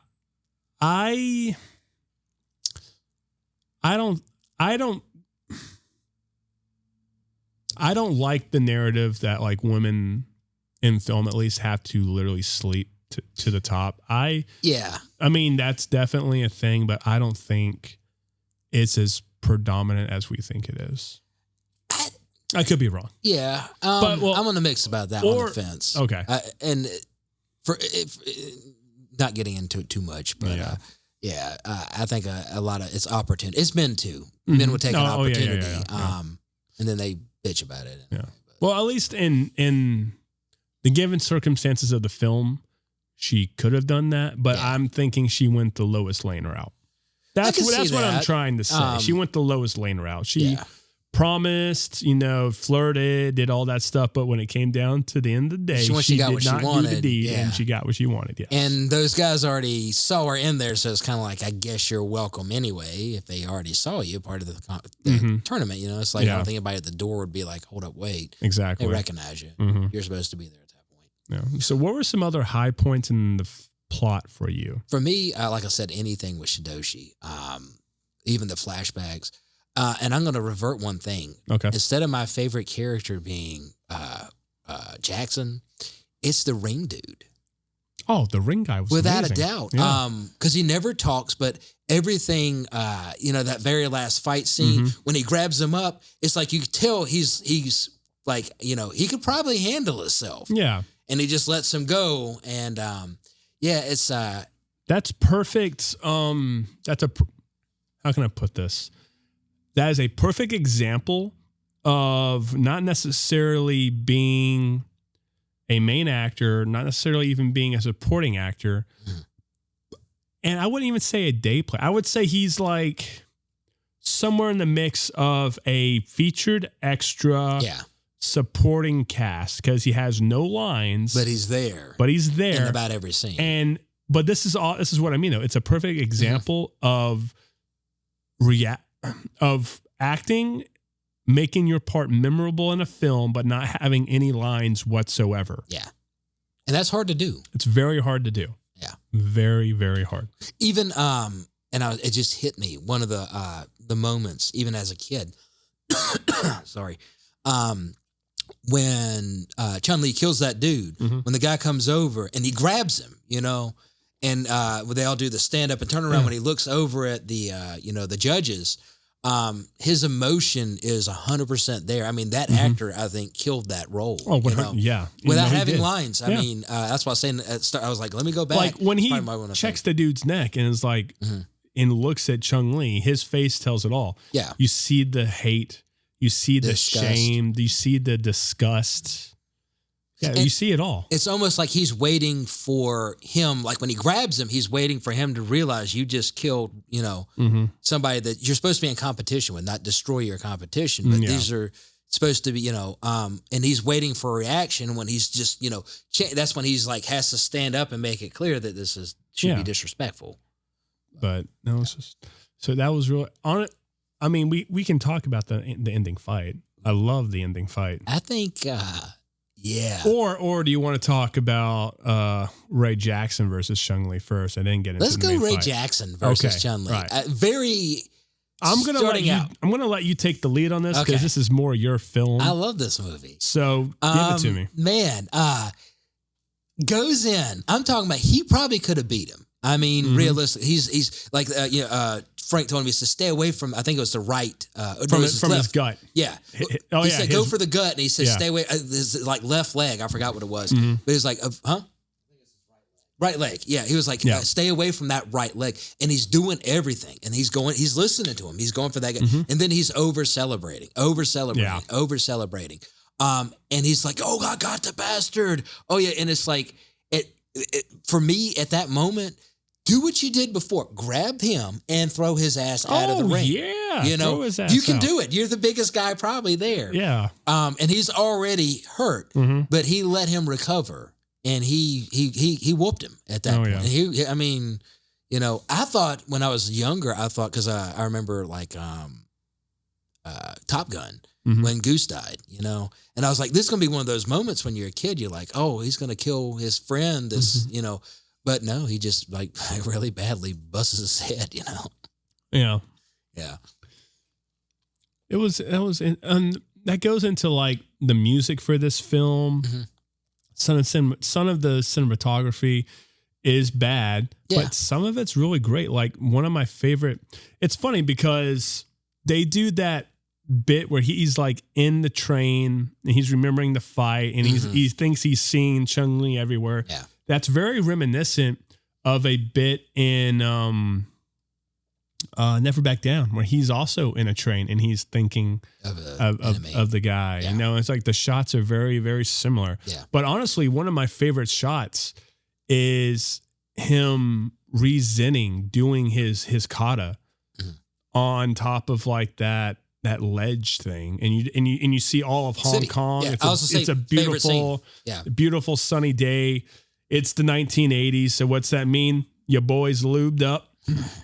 don't like the narrative that like women in film at least have to literally sleep to the top. I mean, that's definitely a thing, but I don't think it's as predominant as we think it is. I could be wrong. Yeah. But I'm on the mix about that on the fence. Okay. And not getting into it too much, but I think a lot of it's opportunity. It's men too. Men would take an opportunity, and then they bitch about it. Yeah. Well, at least in the given circumstances of the film, she could have done that, but I'm thinking she went the Lois Lane route. That's what I'm trying to say. She went the Lois Lane route. She promised, flirted, did all that stuff, but when it came down to the end of the day, she got what she wanted, and she got what she wanted. Yes. And those guys already saw her in there, so it's kind of like, I guess you're welcome anyway. If they already saw you part of the tournament, it's like I don't think anybody at the door would be like, hold up, wait, exactly, they recognize you. You're supposed to be there at that point. Yeah. So, what were some other high points in the plot for you? For me, like I said, anything with Shidoshi, even the flashbacks. And I'm going to revert one thing. Okay. Instead of my favorite character being Jackson, it's the ring dude. Oh, the ring guy was without amazing. a doubt. Because he never talks, but everything, that very last fight scene, when he grabs him up, it's like you could tell he's like, he could probably handle himself. Yeah. And he just lets him go. And it's that's perfect. How can I put this? That is a perfect example of not necessarily being a main actor, not necessarily even being a supporting actor. And I wouldn't even say a day player. I would say he's like somewhere in the mix of a featured extra supporting cast, because he has no lines. But he's there. In about every scene. But this is what I mean, though. It's a perfect example of acting, making your part memorable in a film, but not having any lines whatsoever. Yeah. And that's hard to do. It's very hard to do. Yeah. Very, very hard. Even, it just hit me, one of the moments, even as a kid, sorry, when Chun-Li kills that dude, when the guy comes over and he grabs him, and they all do the stand up and turn around when he looks over at the judges, his emotion is 100% there. I mean, that actor, I think, killed that role. Oh, without having lines. I mean, that's why I was saying, I was like, let me go back. Like when he checks the dude's neck and is like, and looks at Chun-Li, his face tells it all. Yeah. You see the hate, you see the shame, you see the disgust. Yeah, you see it all. It's almost like he's waiting for him. Like when he grabs him, he's waiting for him to realize you just killed, somebody that you're supposed to be in competition with, not destroy your competition. But these are supposed to be, and he's waiting for a reaction when he's just, that's when he's like has to stand up and make it clear that this should be disrespectful. But no, it's just, so that was real on it. I mean, we can talk about the ending fight. I love the ending fight. I think, yeah. Or do you want to talk about Ray Jackson versus Chun-Li first? I didn't get into. Let's go Ray Jackson versus Chun-Li. Right. I'm gonna let you take the lead on this because this is more your film. I love this movie. So give it to me, man. Goes in. I'm talking about. He probably could have beat him. I mean, realistically, he's like Frank told me to stay away from. I think it was the right from his gut. Yeah. He said go for the gut, and he said stay away. This like left leg. I forgot what it was, but he was like, right leg. Yeah. He was like, stay away from that right leg, and he's doing everything, and he's listening to him. He's going for that guy, and then he's over celebrating. And he's like, oh, I got the bastard. Oh yeah, and it's like it for me at that moment. Do what you did before. Grab him and throw his ass out of the ring. Yeah, throw his ass you can do it. You're the biggest guy probably there. Yeah. And he's already hurt, but he let him recover, and he whooped him at that point. Yeah. I thought when I was younger, because I remember like Top Gun when Goose died, and I was like, this is gonna be one of those moments when you're a kid. You're like, oh, he's gonna kill his friend. But no, he just like really badly busts his head, Yeah. Yeah. That goes into like the music for this film. Some of the cinematography is bad, but some of it's really great. Like one of my favorite, it's funny because they do that bit where he's like in the train and he's remembering the fight and he thinks he's seeing Chun-Li everywhere. Yeah. That's very reminiscent of a bit in Never Back Down, where he's also in a train and he's thinking of the guy. Yeah. You know, it's like the shots are very, very similar. Yeah. But honestly, one of my favorite shots is him resenting doing his kata on top of like that ledge thing, and you see all of Hong Kong. Yeah, it's a beautiful, beautiful sunny day. It's the 1980s. So what's that mean? Your boy's lubed up.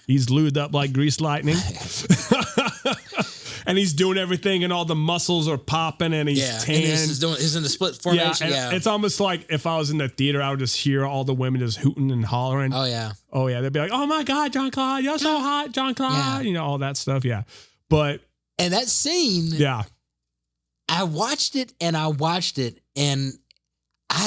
He's lubed up like greased lightning. And he's doing everything, and all the muscles are popping, and he's tan. And he's in the split formation. Yeah, it's almost like if I was in the theater, I would just hear all the women just hooting and hollering. Oh yeah. They'd be like, "Oh my God, Jean Claude, you're so hot, Jean Claude." Yeah. You know, all that stuff. Yeah, and that scene. Yeah, I watched it, and I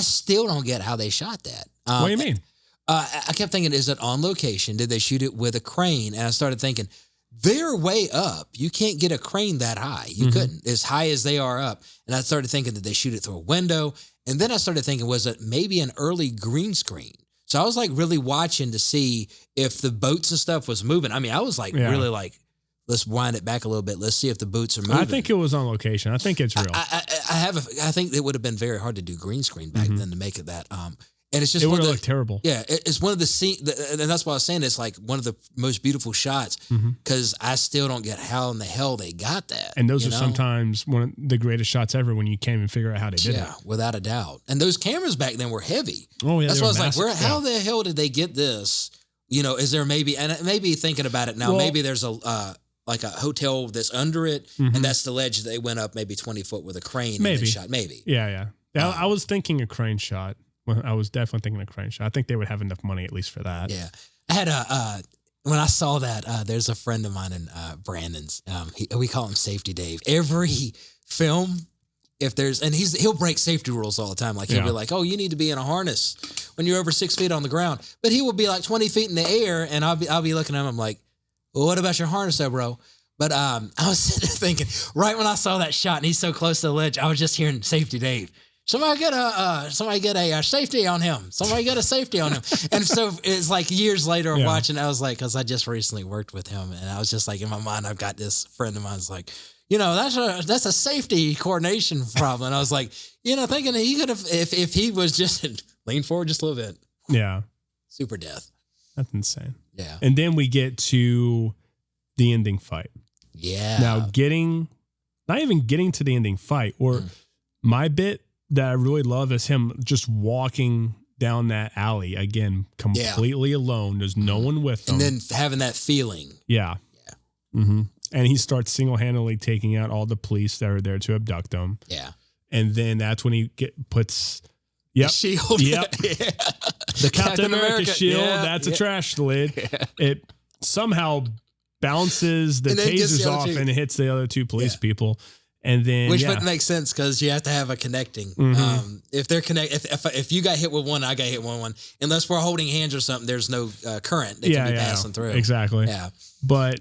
still don't get how they shot that. What do you mean? I kept thinking, is it on location? Did they shoot it with a crane? And I started thinking, they're way up. You can't get a crane that high. You couldn't, as high as they are up. And I started thinking, did they shoot it through a window? And then I started thinking, was it maybe an early green screen? So I was like really watching to see if the boats and stuff was moving. I mean, I was like really like, let's wind it back a little bit. Let's see if the boots are moving. I think it was on location. I think it's real. I think it would have been very hard to do green screen back then to make it that. And it's just it would have looked terrible. Yeah, it's one of the scenes, and that's why I was saying it's like one of the most beautiful shots because I still don't get how in the hell they got that. And those are sometimes one of the greatest shots ever when you can't even figure out how they did it. Yeah, without a doubt. And those cameras back then were heavy. Oh yeah, that's why I was like, how the hell did they get this? You know, is there maybe thinking about it now, maybe there's a like a hotel that's under it, and that's the ledge that they went up maybe 20 foot with a crane. Maybe. And they shot. Maybe. Yeah. I was thinking a crane shot. I was definitely thinking a crane shot. I think they would have enough money at least for that. Yeah. I had when I saw that, there's a friend of mine in Brandon's. We call him Safety Dave. Every film, he'll break safety rules all the time. Like he'll be like, "Oh, you need to be in a harness when you're over 6 feet on the ground." But he will be like 20 feet in the air, and I'll be looking at him. I'm like, "Well, what about your harness, though, bro?" But I was sitting there thinking, right when I saw that shot, and he's so close to the ledge, I was just hearing Safety Dave. Somebody get a safety on him. Somebody get a safety on him. And so it's like years later watching, I was like, because I just recently worked with him, and I was just like, in my mind, I've got this friend of mine's like, you know, that's a safety coordination problem. And I was like, you know, thinking he could have, if he was just lean forward just a little bit. Yeah. Super death. That's insane. Yeah. And then we get to the ending fight. Yeah. Now not even getting to the ending fight, or my bit that I really love is him just walking down that alley again, completely alone. There's no one with him. And then having that feeling. Yeah. Mm-hmm. And he starts single-handedly taking out all the police that are there to abduct him. Yeah. And then that's when he puts the shield. Yep. The Captain America shield. That's a trash lid. Yeah. It somehow bounces the tasers off and hits the other two police people. And then, which wouldn't make sense because you have to have a connecting. If they're if you got hit with one, I got hit with one. Unless we're holding hands or something, there's no current that can be passing through. Exactly. Yeah. But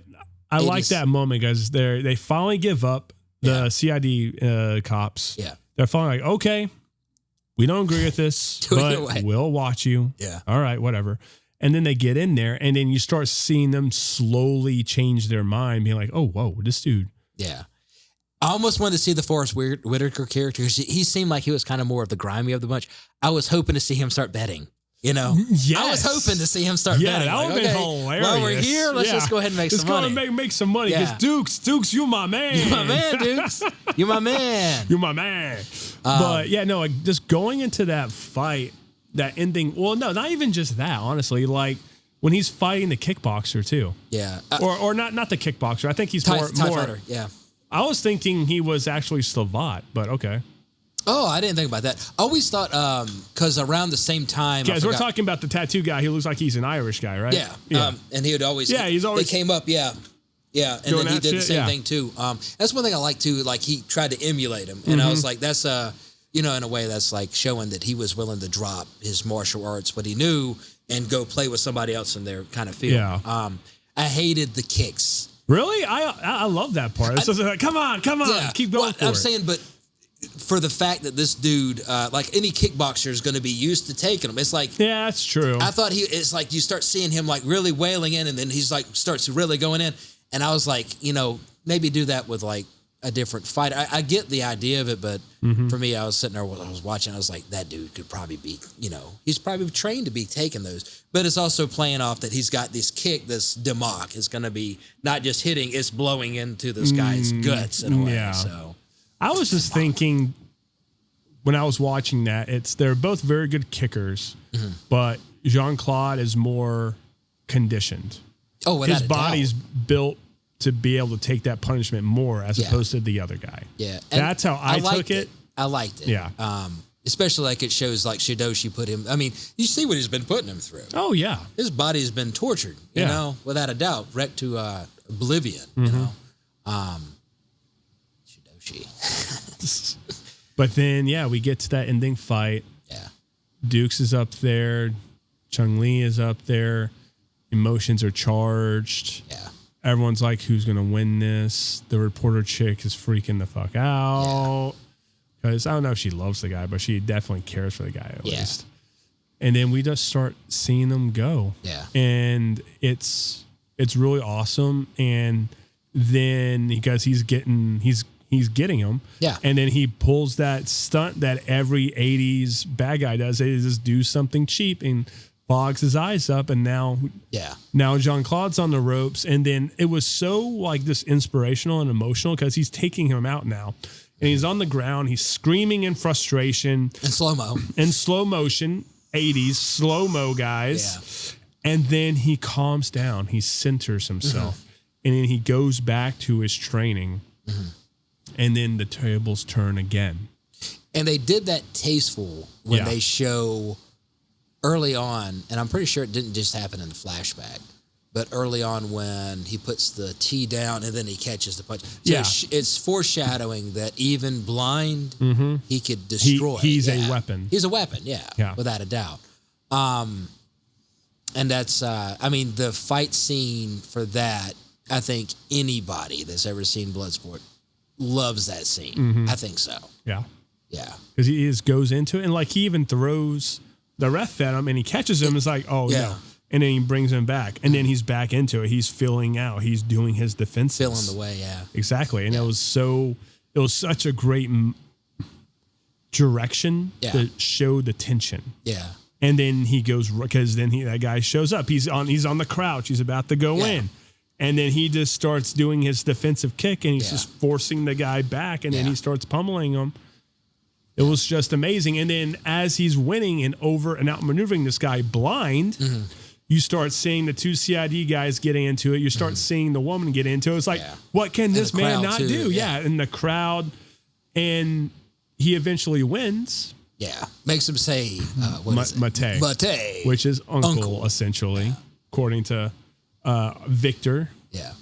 I like that moment because they finally give up. The CID cops. Yeah. They're finally like, okay, we don't agree with this, but we'll watch you. Yeah. All right, whatever. And then they get in there, and then you start seeing them slowly change their mind, being like, oh, whoa, this dude. Yeah. I almost wanted to see the Forrest Whitaker character because he seemed like he was kind of more of the grimy of the bunch. I was hoping to see him start betting. You know, I was hoping to see him start betting. Yeah, that would have been hilarious. While we're here, let's just go ahead and make some money. Let's go and make some money because Dukes, you my man. You my man, Dukes. You my man. You my man. But like just going into that fight, that ending. Well, no, not even just that. Honestly, like when he's fighting the kickboxer too. Yeah. Or not the kickboxer. I think he's TIE more fighter. Yeah. I was thinking he was actually Slavat, but okay. Oh, I didn't think about that. I always thought, because around the same time... Guys, we're talking about the tattoo guy. He looks like he's an Irish guy, right? Yeah. And he would always... Yeah, he's always... They came up, yeah. And then he did the same thing, too. That's one thing I like, too. Like, he tried to emulate him. And I was like, that's, in a way, that's like showing that he was willing to drop his martial arts, what he knew, and go play with somebody else in their kind of field. Yeah. I hated the kicks. Really? I love that part. It's just like, come on, keep going for it. I'm saying, but for the fact that this dude, like any kickboxer, is going to be used to taking him. It's like, yeah, that's true. I thought it's like you start seeing him like really wailing in, and then he's like starts really going in. And I was like, maybe do that with like a different fight. I get the idea of it, but for me, I was sitting there while I was watching. I was like, that dude could probably be, he's probably trained to be taking those. But it's also playing off that he's got this kick, this demock is going to be not just hitting, it's blowing into this guy's guts in a way. Yeah. So I was just thinking when I was watching that, they're both very good kickers, but Jean Claude is more conditioned. Oh, without his body's built to be able to take that punishment more as opposed to the other guy. Yeah. And that's how I took it. I liked it. Yeah. Especially like it shows like Shidoshi put him. I mean, you see what he's been putting him through. Oh, yeah. His body's been tortured, you know, without a doubt, wrecked to oblivion, you know. Shidoshi. But then, we get to that ending fight. Yeah. Dukes is up there. Chung-Li is up there. Emotions are charged. Yeah. Everyone's like, who's going to win this? The reporter chick is freaking the fuck out. Because I don't know if she loves the guy, but she definitely cares for the guy at least. And then we just start seeing them go. Yeah. And it's really awesome. And then because he's getting him. Yeah. And then he pulls that stunt that every 80s bad guy does. They just do something cheap and fogs his eyes up, and now Jean Claude's on the ropes. And then it was so like this inspirational and emotional because he's taking him out now, and he's on the ground. He's screaming in frustration in slow motion, 80s slow-mo guys. Yeah. And then he calms down. He centers himself, and then he goes back to his training. And then the tables turn again. And they did that tasteful when they show early on, and I'm pretty sure it didn't just happen in the flashback, but early on when he puts the T down and then he catches the punch. So it's foreshadowing that even blind, he could destroy. He's a weapon. He's a weapon, without a doubt. And that's, the fight scene for that, I think anybody that's ever seen Bloodsport loves that scene. I think so. Yeah. Yeah. Because he just goes into it, and like he even throws the ref at him, and he catches him. It's like, no. And then he brings him back, and then he's back into it. He's filling out. He's doing his defenses. Filling the way, Exactly. And it was such a great direction to show the tension. Yeah. And then he goes, because then that guy shows up. He's on the crouch. He's about to go in. And then he just starts doing his defensive kick, and he's just forcing the guy back, and then he starts pummeling him. It was just amazing. And then as he's winning and over and outmaneuvering this guy blind, you start seeing the two CID guys getting into it. You start seeing the woman get into it. It's like, what can this man not do? Yeah. And the crowd, and he eventually wins. Yeah. Makes him say, Mate. Mate. Which is uncle. Essentially, according to Victor. Yeah.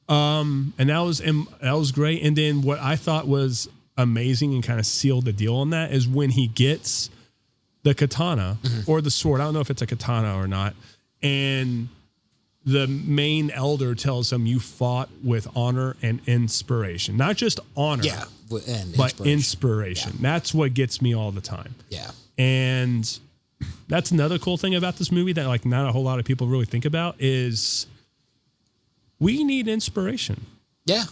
And that was great. And then what I thought was amazing and kind of sealed the deal on that is when he gets the katana or the sword. I don't know if it's a katana or not. And the main elder tells him, you fought with honor and inspiration. Not just honor, but inspiration. Yeah. That's what gets me all the time. Yeah. And that's another cool thing about this movie that like not a whole lot of people really think about is we need inspiration. Yeah.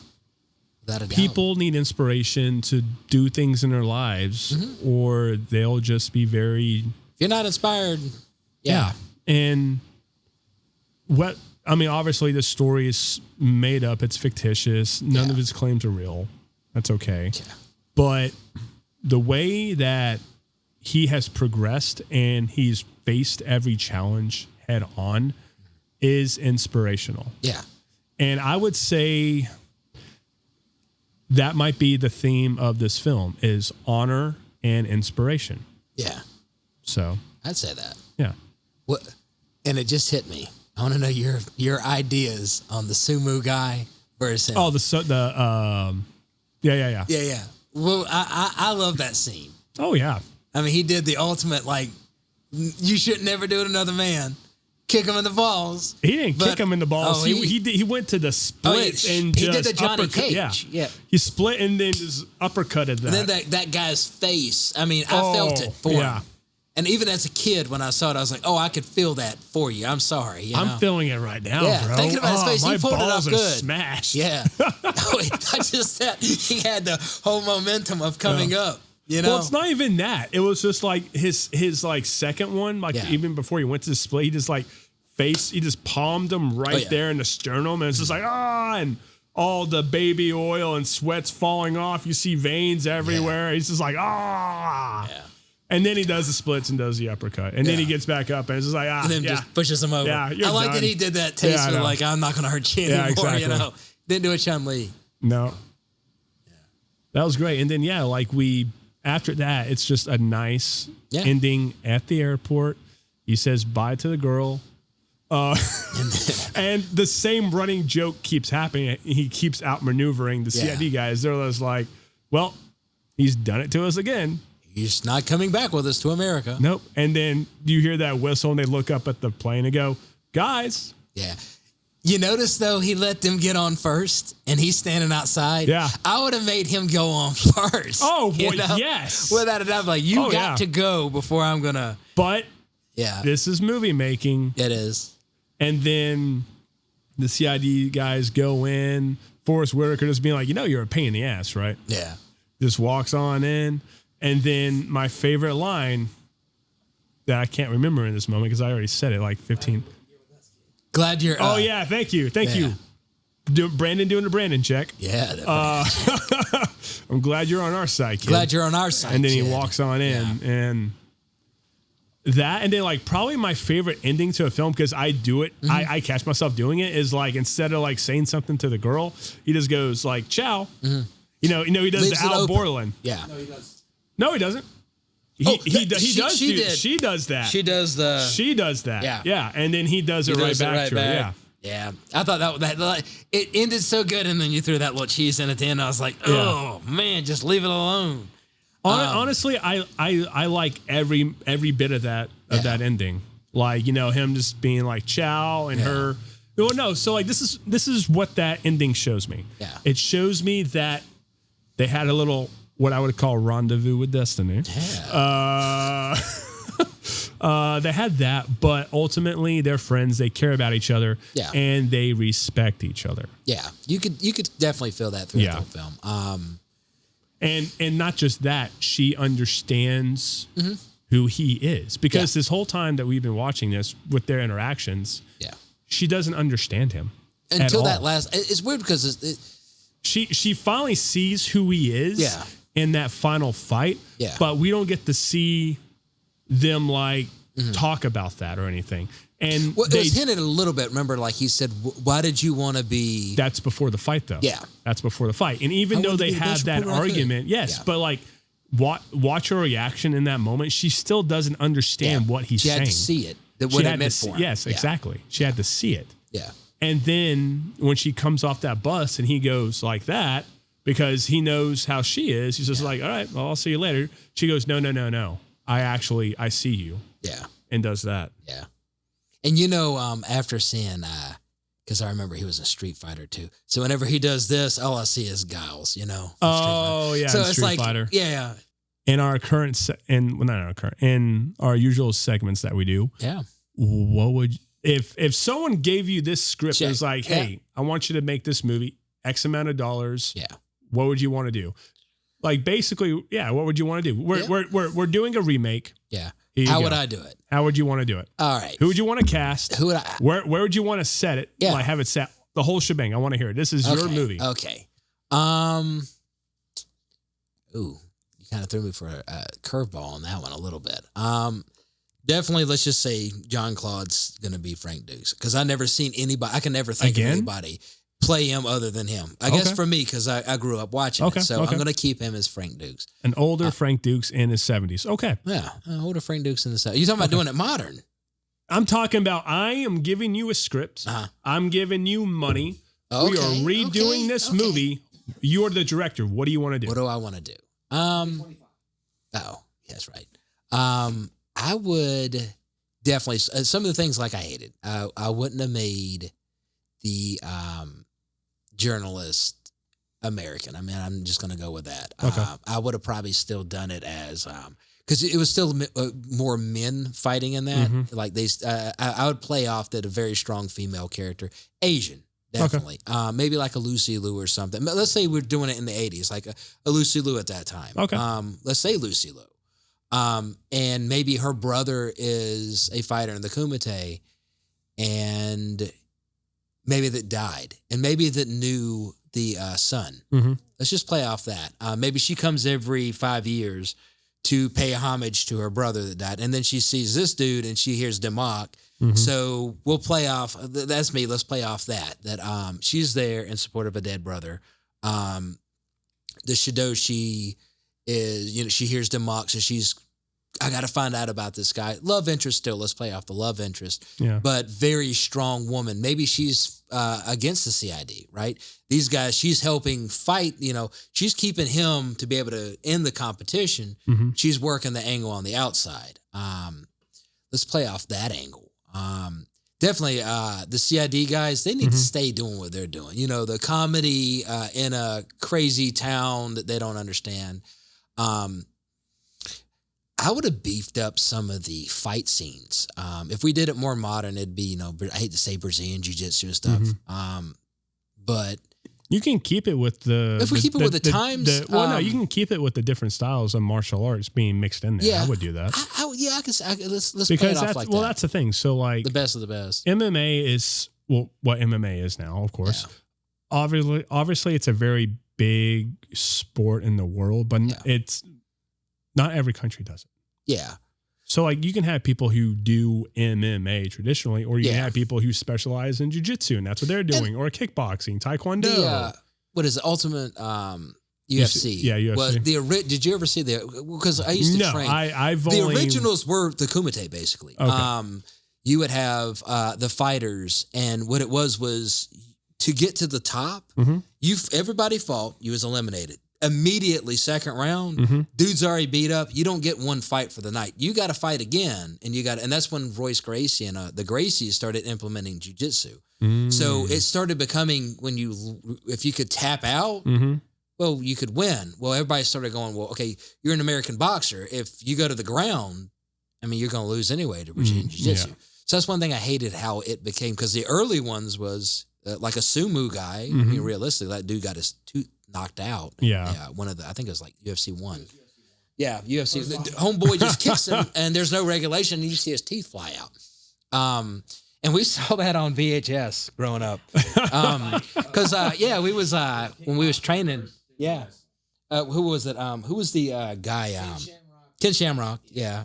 People need inspiration to do things in their lives, or they'll just be very... If you're not inspired, And obviously the story is made up. It's fictitious. None of his claims are real. That's okay. Yeah. But the way that he has progressed and he's faced every challenge head on is inspirational. Yeah. And I would say that might be the theme of this film is honor and inspiration. Yeah. So I'd say that. Yeah. What? And it just hit me. I want to know your ideas on the sumo guy versus him. Oh, yeah. Well, I love that scene. Oh yeah. I mean, he did the ultimate like, you should never do it another man. kick him in the balls. He didn't kick him in the balls. He went to the split and he just did the Johnny Cage. Yeah. He split and then just uppercutted that. And then that guy's face. I mean, I felt it for him. And even as a kid, when I saw it, I was like, I could feel that for you. I'm sorry. You know? I'm feeling it right now, bro. Thinking about his face, he pulled it off good. Smashed. Yeah. I just said he had the whole momentum of coming up. You know? Well, it's not even that. It was just like his like second one, even before he went to the split, he just he just palmed him there in the sternum, and it's just like, and all the baby oil and sweat's falling off. You see veins everywhere. He's just like, Yeah. And then he does the splits and does the uppercut. And then he gets back up and it's just like, and then just pushes him over. Yeah, I like that he did that tastefully, like, I'm not going to hurt you anymore, exactly. you know. Didn't do a Chun-Li. No. Yeah. That was great. And then, after that, it's just a nice ending at the airport. He says bye to the girl. And the same running joke keeps happening. He keeps outmaneuvering the CID guys. They're just like, well, he's done it to us again. He's not coming back with us to America. Nope. And then you hear that whistle and they look up at the plane and go, guys. Yeah. You notice, though, he let them get on first, and he's standing outside. Yeah. I would have made him go on first. Oh, well, yes. Without a doubt, like, you got to go before I'm going to. But this is movie making. It is. And then the CID guys go in. Forrest Whitaker just being like, you're a pain in the ass, right? Yeah. Just walks on in. And then my favorite line that I can't remember in this moment because I already said it like 15. Glad you're. Oh yeah, thank you. Brandon doing the Brandon check. Yeah. I'm glad you're on our side, kid. Glad you're on our side. And then he walks on in, and then probably my favorite ending to a film because I do it. Mm-hmm. I catch myself doing it is instead of saying something to the girl, he just goes ciao. Mm-hmm. He does leaves the Al Borland. Yeah. No, he does. No, he doesn't. She does that. She does that. Yeah. Yeah. And then he does it right back to her. Yeah. Yeah. I thought that it ended so good. And then you threw that little cheese in at the end. I was like, oh man, just leave it alone. Honestly, I like every bit of that ending. Him just being like ciao and her. Well, no. So this is what that ending shows me. Yeah. It shows me that they had a little, what I would call rendezvous with destiny. Yeah. They had that, but ultimately they're friends. They care about each other, and they respect each other. Yeah, you could definitely feel that through the whole film. And not just that, she understands who he is because this whole time that we've been watching this with their interactions, she doesn't understand him until that last. It's weird because she finally sees who he is. Yeah. In that final fight, but we don't get to see them talk about that or anything. And it was hinted a little bit. Remember, he said, "Why did you want to be?" That's before the fight, though. Yeah, that's before the fight. And even though they had that argument, but watch her reaction in that moment. She still doesn't understand what he's saying. She had to see it. What it meant for him. Yes, exactly. She had to see it. Yeah. And then when she comes off that bus and he goes like that. Because he knows how she is. He's just like, all right, well, I'll see you later. She goes, no. I see you. Yeah. And does that. Yeah. And after seeing, because I remember he was a Street Fighter too. So whenever he does this, all I see is Giles, Oh, yeah. So it's Street Fighter. Yeah. In our current, in our usual segments that we do. Yeah. What would, if someone gave you this script and was like, hey, I want you to make this movie, X amount of dollars. Yeah. What would you want to do? Basically, what would you want to do? We're doing a remake. Yeah. How would I do it? How would you want to do it? All right. Who would you want to cast? Who would I? Where would you want to set it? Yeah. Have it set the whole shebang. I want to hear it. This is your movie. Okay. Ooh, you kind of threw me for a curveball on that one a little bit. Definitely, let's just say Jean Claude's going to be Frank Dukes because I never seen anybody. I can never think of anybody play him other than him. I guess for me, because I grew up watching it. So I'm going to keep him as Frank Dukes. An older Frank Dukes in his 70s. Okay. Yeah. Older Frank Dukes in the 70s. You're talking about doing it modern. I'm talking about I am giving you a script. I'm giving you money. Okay. We are redoing this movie. You're the director. What do you want to do? What do I want to do? Oh, that's right. I would definitely some of the things like I hated. I wouldn't have made the journalist American. I mean, I'm just going to go with that. Okay. I would have probably still done it as because it was still more men fighting in that. Mm-hmm. Like I would play off that a very strong female character, Asian. Definitely. Okay. Maybe like a Lucy Liu or something. But let's say we're doing it in the 80s, like a Lucy Liu at that time. Okay. Let's say Lucy Liu. And maybe her brother is a fighter in the Kumite and maybe that died and maybe that knew the son. Mm-hmm. Let's just play off that. Maybe she comes every 5 years to pay homage to her brother that died. And then she sees this dude and she hears Democ. Mm-hmm. So we'll play off. That's me. Let's play off that she's there in support of a dead brother. The Shidoshi is, she hears Democ, so I got to find out about this guy. Love interest still. Let's play off the love interest. Yeah. But very strong woman. Maybe she's against the CID, right? These guys, she's helping fight, she's keeping him to be able to end the competition. Mm-hmm. She's working the angle on the outside. Let's play off that angle. Definitely the CID guys, they need mm-hmm. to stay doing what they're doing. The comedy in a crazy town that they don't understand. I would have beefed up some of the fight scenes. If we did it more modern, it'd be, I hate to say Brazilian jiu-jitsu and stuff. Mm-hmm. But you can keep it with the... If we keep it with the times... no, you can keep it with the different styles of martial arts being mixed in there. Yeah, I would do that. Let's play it off like that. Well, that's the thing. So, like... The best of the best. MMA is, what MMA is now, of course. Yeah. Obviously, it's a very big sport in the world, but it's... Not every country does it. Yeah. So, like, you can have people who do MMA traditionally, or you can have people who specialize in jiu-jitsu, and that's what they're doing, or kickboxing, taekwondo. What is it? Ultimate UFC. Yeah, UFC. Well, did you ever see because I used to train. The originals were the Kumite, basically. Okay. You would have the fighters, and what it was to get to the top, mm-hmm. Everybody fought, you was eliminated. Immediately, second round, mm-hmm. dude's already beat up. You don't get one fight for the night. You got to fight again, and that's when Royce Gracie and the Gracies started implementing jiu-jitsu. Mm. So it started becoming if you could tap out, mm-hmm. well, you could win. Well, everybody started going, well, okay, you're an American boxer. If you go to the ground, I mean, you're going to lose anyway to Brazilian jiu-jitsu. Yeah. So that's one thing I hated how it became, because the early ones was like a sumo guy. Mm-hmm. I mean, realistically, that dude got his tooth knocked out. Yeah. One of I think it was like UFC 1. Yeah, UFC. The homeboy just kicks him and there's no regulation and you see his teeth fly out. And we saw that on VHS growing up. Because, we was, when we was training, who was it? Who was the guy? Ken Shamrock,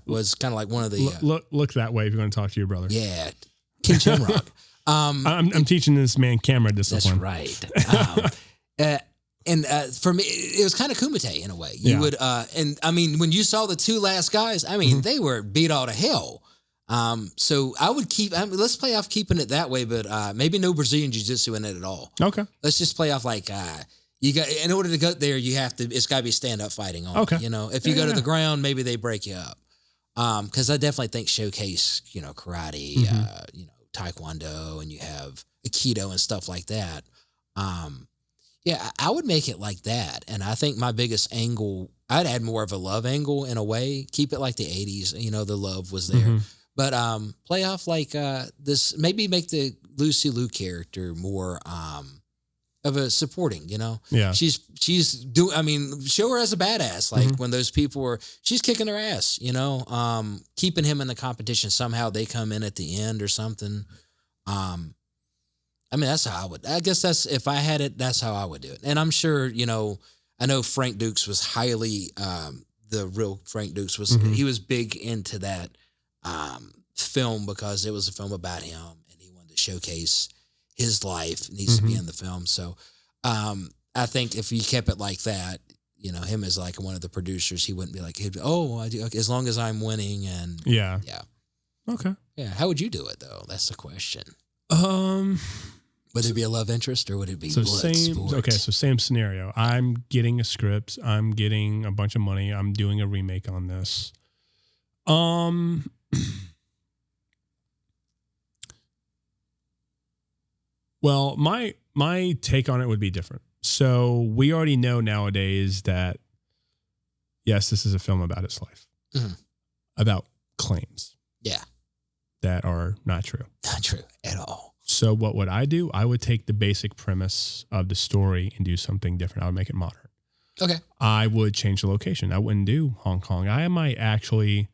was kind of like one of the... Look that way if you're going to talk to your brother. Yeah, Ken Shamrock. I'm teaching this man camera discipline. That's right. And for me, it was kind of Kumite in a way. You would, and I mean, when you saw the two last guys, I mean, mm-hmm. they were beat all to hell. So I would let's play off keeping it that way, but maybe no Brazilian jiu-jitsu in it at all. Okay. Let's just play off like, in order to go there, it's got to be stand-up fighting on. Okay. If you go to the ground, maybe they break you up. Because I definitely think showcase, karate, mm-hmm. Taekwondo, and you have Aikido and stuff like that. Yeah, I would make it like that. And I think my biggest angle, I'd add more of a love angle in a way. Keep it like the 80s. The love was there. Mm-hmm. But play off like this, maybe make the Lucy Liu character more of a supporting, Yeah. She's show her as a badass. Like mm-hmm. when those people she's kicking their ass, keeping him in the competition. Somehow they come in at the end or something. That's how if I had it, that's how I would do it. And I'm sure, I know Frank Dukes was highly, the real Frank Dukes mm-hmm. he was big into that film because it was a film about him and he wanted to showcase his life needs mm-hmm. to be in the film. So I think if you kept it like that, him as like one of the producers, he wouldn't be like, I do, as long as I'm winning. And yeah. Okay. Yeah. How would you do it though? That's the question. Would it be a love interest or would it be Bloodsport? So same scenario. I'm getting a script. I'm getting a bunch of money. I'm doing a remake on this. Well, my take on it would be different. So we already know nowadays that, yes, this is a film about his life, about claims. Yeah. That are not true. Not true at all. So what would I do? I would take the basic premise of the story and do something different. I would make it modern. Okay. I would change the location. I wouldn't do Hong Kong. I might actually,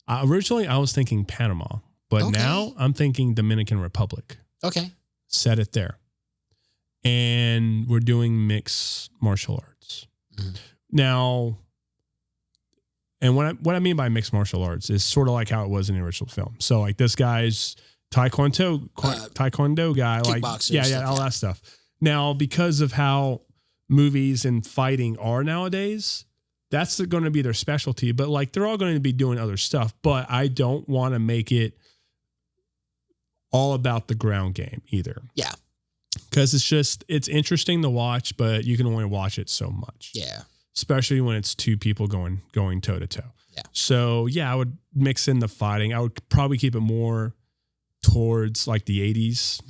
originally I was thinking Panama, but now I'm thinking Dominican Republic. Okay. Set it there. And we're doing mixed martial arts. Now, and what I mean by mixed martial arts is sort of like how it was in the original film. So like this guy's Taekwondo guy, like all that stuff. Now, because of how movies and fighting are nowadays, that's going to be their specialty. But like they're all going to be doing other stuff. But I don't want to make it all about the ground game either. Yeah. Because it's interesting to watch, but you can only watch it so much. Yeah. Especially when it's two people going toe to toe. Yeah. So yeah, I would mix in the fighting. I would probably keep it more towards like the 80s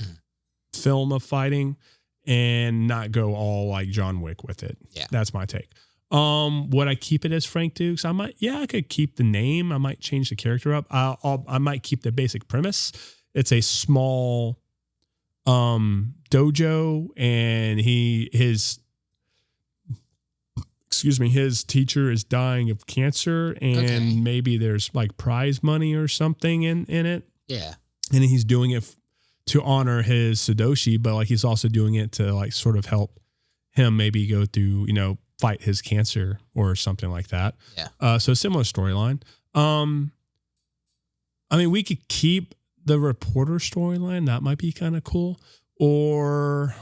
film of fighting and not go all like John Wick with it. Yeah. That's my take. Would I keep it as Frank Dukes? I could keep the name. I might change the character up. I might keep the basic premise. It's a small dojo, and his teacher is dying of cancer, and maybe there's like prize money or something in it. Yeah. And he's doing it to honor his Sadoshi, but like he's also doing it to like sort of help him maybe go through, fight his cancer or something like that. Yeah. So similar storyline. I mean, we could keep the reporter storyline. That might be kind of cool. Or,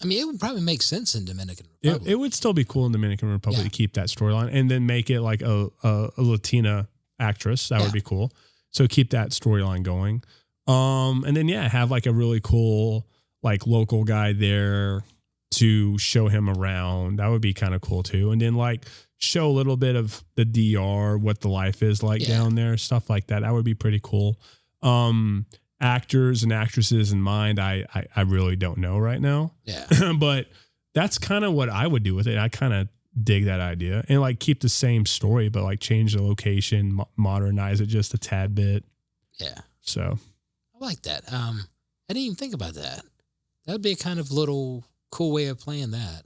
I mean, it would probably make sense in Dominican Republic. It would still be cool in Dominican Republic to keep that storyline and then make it like a Latina actress. That would be cool. So keep that storyline going. And then, have like a really cool, like local guy there to show him around. That would be kind of cool too. And then like show a little bit of the DR, what the life is like down there, stuff like that. That would be pretty cool. Actors and actresses in mind, I really don't know right now. Yeah. But that's kind of what I would do with it. I kind of dig that idea and like keep the same story, but like change the location, modernize it just a tad bit. Yeah. So I like that. I didn't even think about that. That would be a kind of little cool way of playing that.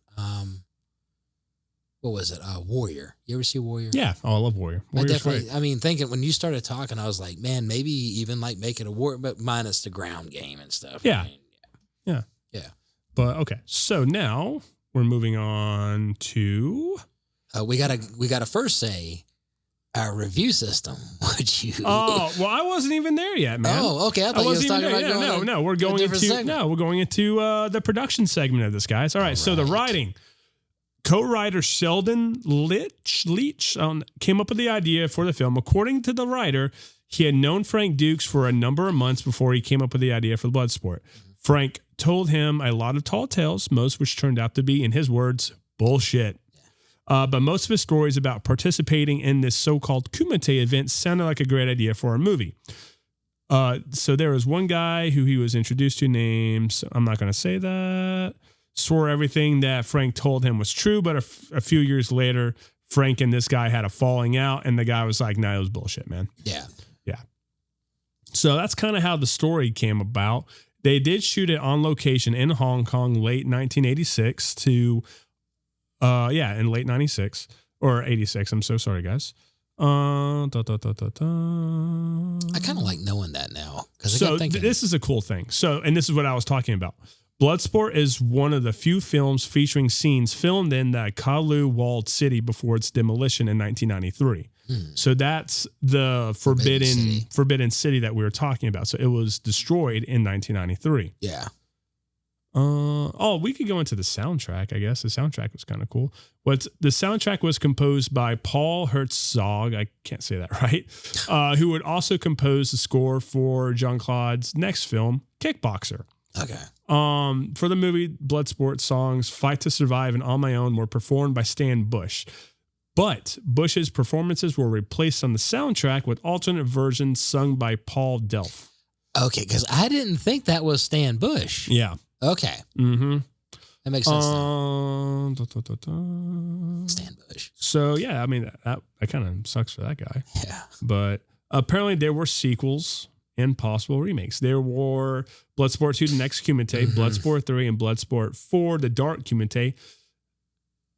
What was it? Warrior. You ever see Warrior? Yeah. Oh, I love Warrior. Warrior's great. I mean, thinking when you started talking, I was like, man, maybe even like make it a war, but minus the ground game and stuff. Yeah. I mean, Yeah. But okay. So now we're moving on to. We gotta first say our review system. Would you? Oh, well, I wasn't even there yet, man. Oh, okay. I thought you was talking about no. We're going into the production segment of this, guys. All right. So the writing. Co-writer Sheldon Leach came up with the idea for the film. According to the writer, he had known Frank Dukes for a number of months before he came up with the idea for Bloodsport. Frank told him a lot of tall tales, most which turned out to be, in his words, bullshit. But most of his stories about participating in this so-called Kumite event sounded like a great idea for a movie. So there was one guy who he was introduced to named, I'm not going to say that, swore everything that Frank told him was true, but a few years later, Frank and this guy had a falling out, and the guy was like, nah, it was bullshit, man. Yeah. Yeah. So that's kind of how the story came about. They did shoot it on location in Hong Kong late 1986 in late 96 or 86. I'm so sorry, guys. I kind of like knowing that now. So this is a cool thing. And this is what I was talking about. Bloodsport is one of the few films featuring scenes filmed in the Kalu walled city before its demolition in 1993. So that's the forbidden city that we were talking about. So it was destroyed in 1993. Yeah. We could go into the soundtrack, I guess. The soundtrack was kind of cool. The soundtrack was composed by Paul Herzog. I can't say that right. Who would also compose the score for Jean Claude's next film, Kickboxer. Okay. For the movie, Bloodsport songs Fight to Survive and On My Own were performed by Stan Bush. But Bush's performances were replaced on the soundtrack with alternate versions sung by Paul Delph. Okay, because I didn't think that was Stan Bush. Yeah. Okay. Mm-hmm. That makes sense. Stan Bush. So, yeah, I mean, that kind of sucks for that guy. Yeah. But apparently there were sequels and possible remakes. There were Bloodsport 2, The Next Kumite, Bloodsport 3, and Bloodsport 4, The Dark Kumite,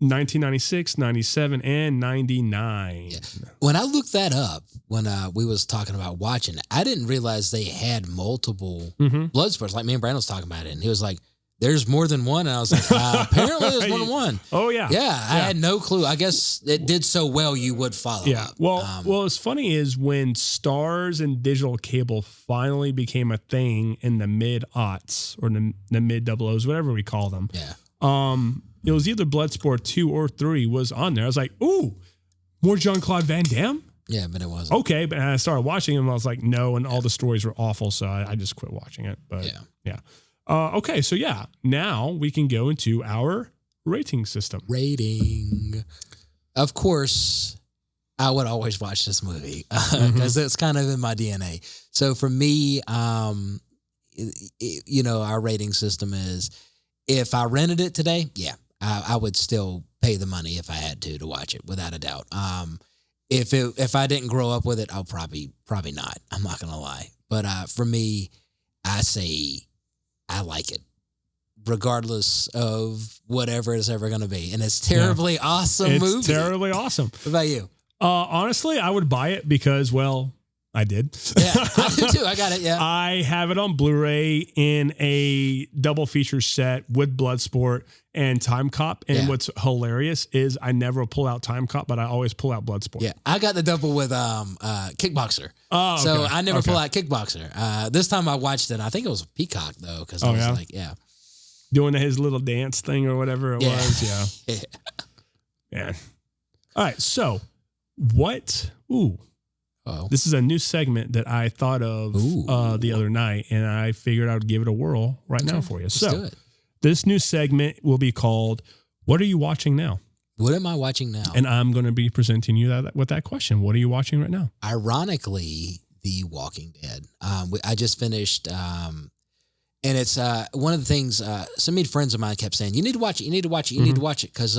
1996, 97, and 99. Yeah. When I looked that up, when we was talking about watching it, I didn't realize they had multiple Bloodsports. Like me and Brandon was talking about it, and he was like, there's more than one. And I was like, apparently there's more than one. Oh, yeah. Yeah, I had no clue. I guess it did so well you would follow up. Well, what's funny is when stars and digital cable finally became a thing in the mid-aughts or the mid-00s, whatever we call them. Yeah. It was either Bloodsport 2 or 3 was on there. I was like, ooh, more Jean Claude Van Damme? Yeah, but it wasn't. Okay, but I started watching them. I was like, no, and all the stories were awful, so I just quit watching it. But yeah. Okay, so yeah, now we can go into our rating system. Rating. Of course, I would always watch this movie because it's kind of in my DNA. So for me, our rating system is if I rented it today, I would still pay the money if I had to watch it without a doubt. If I didn't grow up with it, I'll probably not. I'm not gonna lie. But for me, I say I like it, regardless of whatever it's ever gonna be. And it's terribly awesome movie. It's terribly awesome. What about you? Honestly, I would buy it because, well, I did. Yeah, I did too. I got it. Yeah, I have it on Blu-ray in a double feature set with Bloodsport and Time Cop. And what's hilarious is I never pull out Time Cop, but I always pull out Bloodsport. Yeah, I got the double with Kickboxer. Oh, okay. So I never pull out Kickboxer. This time I watched it. I think it was Peacock though, because I was like, doing his little dance thing or whatever it was. Yeah. Yeah. All right. So what? Ooh. Oh. This is a new segment that I thought of the other night, and I figured I would give it a whirl right now for you. Let's do it. This new segment will be called, What Are You Watching Now? What am I watching now? And I'm going to be presenting you with that question. What are you watching right now? Ironically, The Walking Dead. I just finished, and it's one of the things, some friends of mine kept saying, you need to watch it, you need to watch it, you need to watch it, because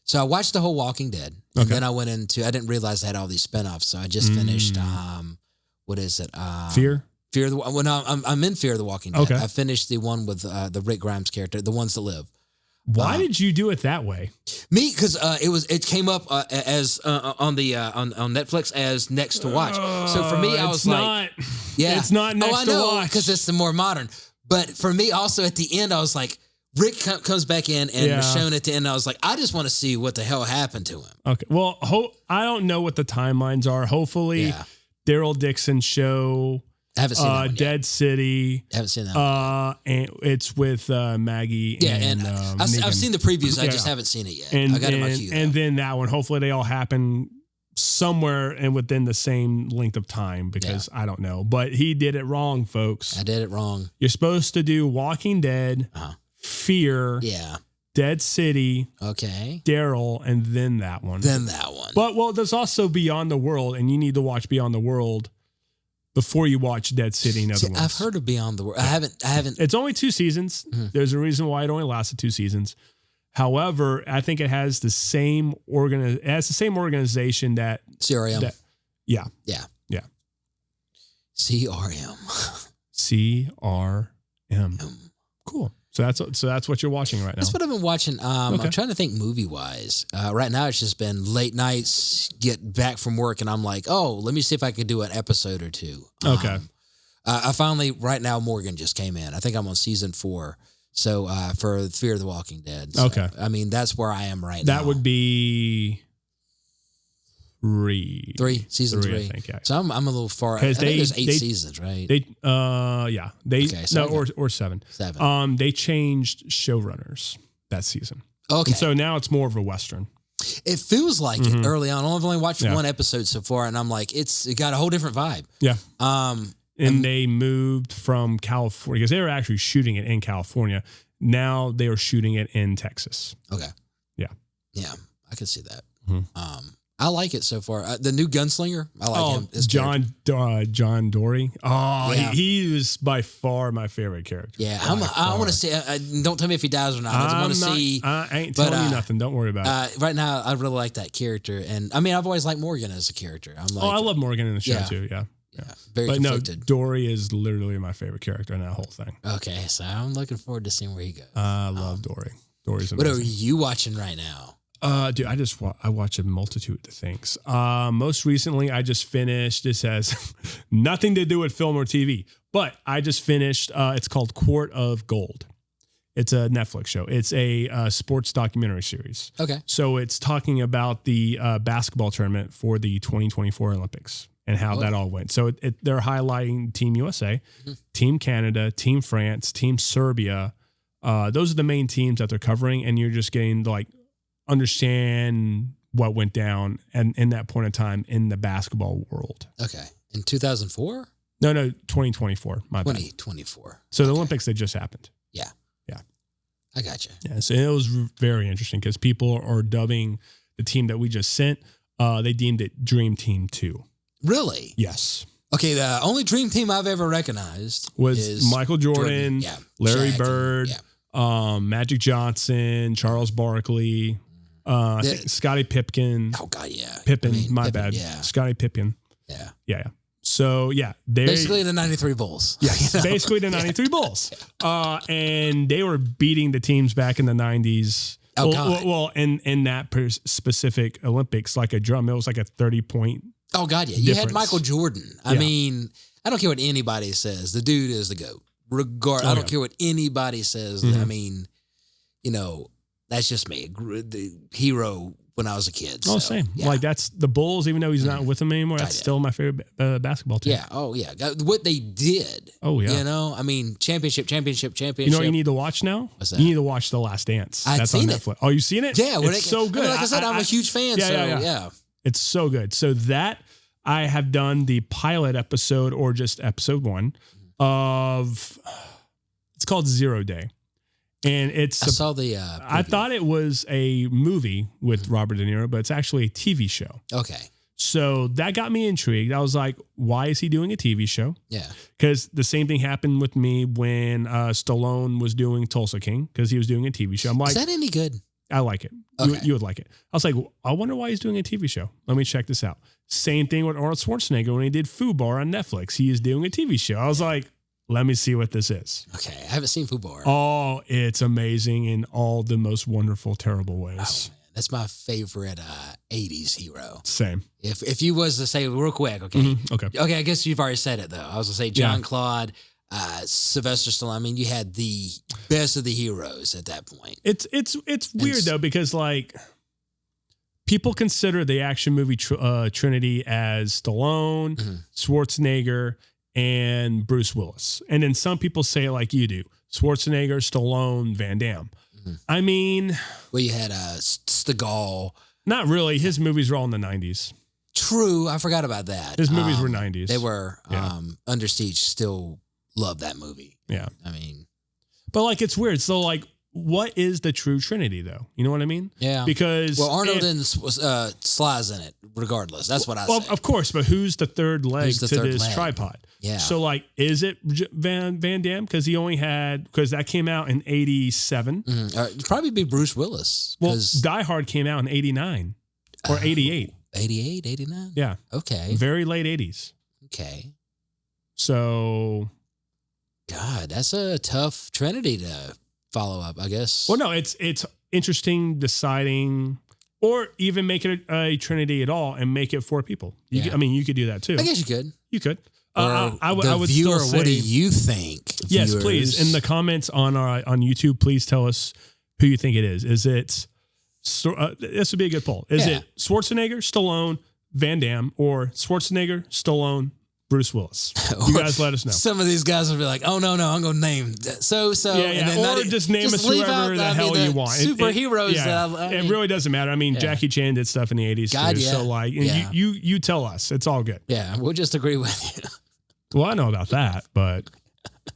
so I watched the whole Walking Dead, and then I went into, I didn't realize they had all these spinoffs, so I just finished, what is it? Fear of the, well, no, I'm in Fear of the Walking Dead. Okay. I finished the one with the Rick Grimes character, The Ones That Live. Why did you do it that way? Me, because it came up as on Netflix as next to watch. So for me, I was like, it's not next to watch because it's the more modern. But for me, also at the end, I was like, Rick comes back in and Michonne at the end. I was like, I just want to see what the hell happened to him. Okay, well, I don't know what the timelines are. Hopefully, Daryl Dixon show. I haven't seen that one Dead yet. City. I haven't seen that one yet. And it's with Maggie. Yeah, and I've seen the previews. I just haven't seen it yet. I got it in my queue. And then that one. Hopefully, they all happen somewhere and within the same length of time because I don't know. But he did it wrong, folks. I did it wrong. You're supposed to do Walking Dead, Fear, Dead City, Daryl, and then that one. But there's also Beyond the World, and you need to watch Beyond the World before you watch Dead City and other ones. I've heard of Beyond the World. I haven't. It's only 2 seasons. There's a reason why it only lasted 2 seasons. However, I think it has the same organization that CRM. Yeah. CRM. CRM. Cool. So that's what you're watching right now. That's what I've been watching. I'm trying to think movie wise. Right now, it's just been late nights. Get back from work, and I'm like, oh, let me see if I could do an episode or two. Okay. I finally right now. Morgan just came in. I think I'm on season 4. So for Fear of the Walking Dead. So, okay. I mean, that's where I am right now. That would be 3. Season 3. I think, yeah. So I'm a little far. I think there's 8 seasons, right? Or 7. 7. They changed showrunners that season. Okay. And so now it's more of a Western. It feels like it early on. I've only watched one episode so far, and I'm like, it got a whole different vibe. Yeah. And they moved from California because they were actually shooting it in California. Now they are shooting it in Texas. Okay. Yeah. Yeah, I can see that. I like it so far. The new gunslinger, I like him. John Dory. Oh, Yeah. he was by far my favorite character. Yeah, I want to see. Don't tell me if he dies or not. I want to see. I ain't telling you nothing. Don't worry about it. Right now, I really like that character, and I mean, I've always liked Morgan as a character. I'm like, I love Morgan in the show too. Yeah. Very conflicted. No, Dory is literally my favorite character in that whole thing. Okay, so I'm looking forward to seeing where he goes. I love Dory. Dory's amazing. What are you watching right now? Dude, I watch a multitude of things. Most recently, I just finished. This has nothing to do with film or TV, but I just finished. It's called Quart of Gold. It's a Netflix show. It's a sports documentary series. Okay, so it's talking about the basketball tournament for the 2024 Olympics and how that all went. So they're highlighting Team USA, Team Canada, Team France, Team Serbia. Those are the main teams that they're covering, and you're just getting to like understand what went down and in that point in time in the basketball world. Okay, in 2004? No, 2024. My bad. 2024. So the Olympics that just happened. Yeah. I gotcha. Yeah, so it was very interesting because people are dubbing the team that we just sent. They deemed it Dream Team 2. Really? Yes. Okay, the only dream team I've ever recognized is Michael Jordan, Larry Shaq, Bird, Magic Johnson, Charles Barkley, I think Scottie Pippen. Oh God, yeah. Pippen, bad. Yeah. Scottie Pippen. Yeah. So basically the 93 Bulls. Yeah, basically the 93 Bulls. And they were beating the teams back in the 90s. Oh God. Well, in that specific Olympics, like a drum, it was like a 30-point. Oh God, yeah. You had Michael Jordan. I mean, I don't care what anybody says. The dude is the GOAT. I don't care what anybody says. I mean, that's just me. The hero when I was a kid. So, same. Yeah. Like that's the Bulls, even though he's not with them anymore. That's still my favorite basketball team. Yeah. Oh yeah. What they did. Oh yeah. I mean, championship. You know what you need to watch now? What's that? You need to watch The Last Dance. That's on Netflix. Oh, you've seen it? Yeah. It's so good. I mean, like I said, I'm a huge fan. Yeah. It's so good. So that I have done the pilot episode or just episode 1 of, it's called 0 Day. And I saw the, I thought it was a movie with Robert De Niro, but it's actually a TV show. Okay. So that got me intrigued. I was like, why is he doing a TV show? Yeah. Because the same thing happened with me when Stallone was doing Tulsa King, because he was doing a TV show. I'm like, is that any good? I like it. Okay. You would like it. I was like, I wonder why he's doing a TV show. Let me check this out. Same thing with Arnold Schwarzenegger when he did FUBAR on Netflix. He is doing a TV show. I was like, let me see what this is. Okay. I haven't seen FUBAR. Oh, it's amazing in all the most wonderful, terrible ways. Oh, man. That's my favorite 80s hero. Same. If you was to say real quick, okay. Mm-hmm. Okay. I guess you've already said it though. I was gonna say Jean Claude, Sylvester Stallone. I mean, you had the best of the heroes at that point. It's weird though, because like people consider the action movie trinity as Stallone, Schwarzenegger, and Bruce Willis. And then some people say like you do, Schwarzenegger, Stallone, Van Damme. I mean, well, you had Stegall. Not really. His movies were all in the 90s. True. I forgot about that. His movies were 90s. They were. Under Siege still love that movie. Yeah. I mean. But like, it's weird. So like, what is the true Trinity though? You know what I mean? Yeah. Because Arnold and Sly's in it regardless. That's what I say. Of course, but who's the third leg to this tripod? Yeah. So like, is it Van Damme? Because that came out in 87. It'd probably be Bruce Willis. Well, Die Hard came out in 89 or 88. 88, 89? Yeah. Okay. Very late 80s. Okay. So. God, that's a tough trinity to follow up, I guess. Well, no, it's interesting deciding, or even make it a trinity at all and make it 4 people. You could do that too. I guess you could. You could. I would viewer, still say, what do you think? Yes, viewers? Please. In the comments on YouTube, please tell us who you think it is. Is it, this would be a good poll. Is it Schwarzenegger, Stallone, Van Damme, or Schwarzenegger, Stallone, Bruce Willis? You guys let us know. Some of these guys will be like, oh, no, I'm going to name so. Yeah. And then just name us whoever the hell you want. Superheroes. It really doesn't matter. I mean, Jackie Chan did stuff in the 80s too. So like, you tell us. It's all good. Yeah, we'll just agree with you. Well, I know about that, but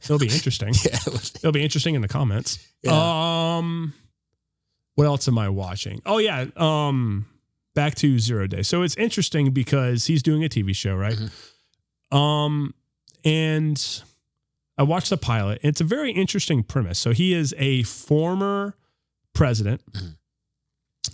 it'll be interesting. It'll be interesting in the comments. Yeah. What else am I watching? Oh yeah. back to 0 Day. So it's interesting because he's doing a TV show, right? And I watched the pilot. It's a very interesting premise. So he is a former president.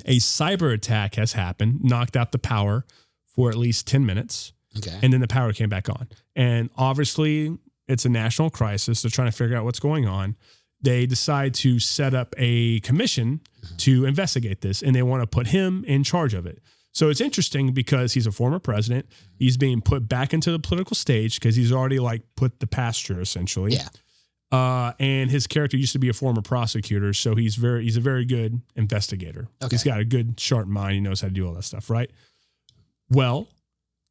A cyber attack has happened, knocked out the power for at least 10 minutes. Okay. And then the power came back on. And obviously, it's a national crisis. They're trying to figure out what's going on. They decide to set up a commission to investigate this, and they want to put him in charge of it. So it's interesting because he's a former president. He's being put back into the political stage because he's already like put the pasture essentially. Yeah. And his character used to be a former prosecutor, so he's a very good investigator. Okay. He's got a good, sharp mind. He knows how to do all that stuff, right? Well,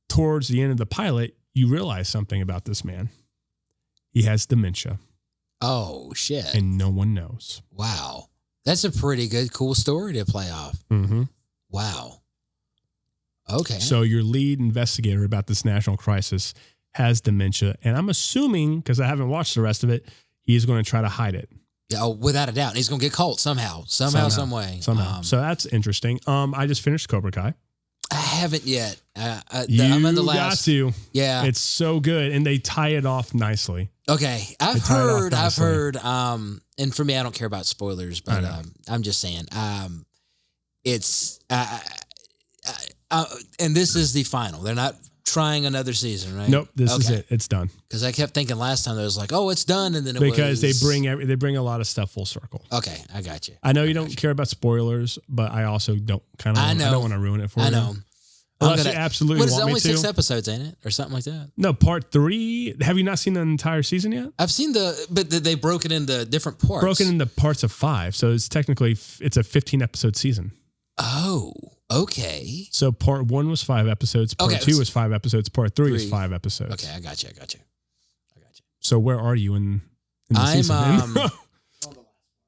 towards the end of the pilot, you realize something about this man. He has dementia. Oh, shit. And no one knows. Wow. That's a pretty good, cool story to play off. Mm-hmm. Wow. Okay. So your lead investigator about this national crisis has dementia. And I'm assuming, because I haven't watched the rest of it, he's going to try to hide it. Yeah, oh, without a doubt. He's going to get caught somehow, some way. Somehow. So that's interesting. I just finished Cobra Kai. I haven't yet. You I'm in the last. Got to. Yeah. It's so good. And they tie it off nicely. Okay. I've heard, and for me, I don't care about spoilers, but I'm just saying, it's, and this is the final. They're not trying another season, right? Nope. This is it. It's done. Because I kept thinking last time, it was like, oh, it's done. And then because they bring a lot of stuff full circle. Okay. I got you. I know you don't care about spoilers, but I also don't I don't want to ruin it for you. I know. Unless you absolutely want me to. Only 6 episodes, ain't it? Or something like that? No, part 3. Have you not seen the entire season yet? I've seen but they broke it into different parts. Broken into parts of 5. So it's technically, it's a 15 episode season. Oh, okay. So part 1 was 5 episodes. Part 2 was 5 episodes. Part 3 is 5 episodes. Okay, I got you. So where are you in the season?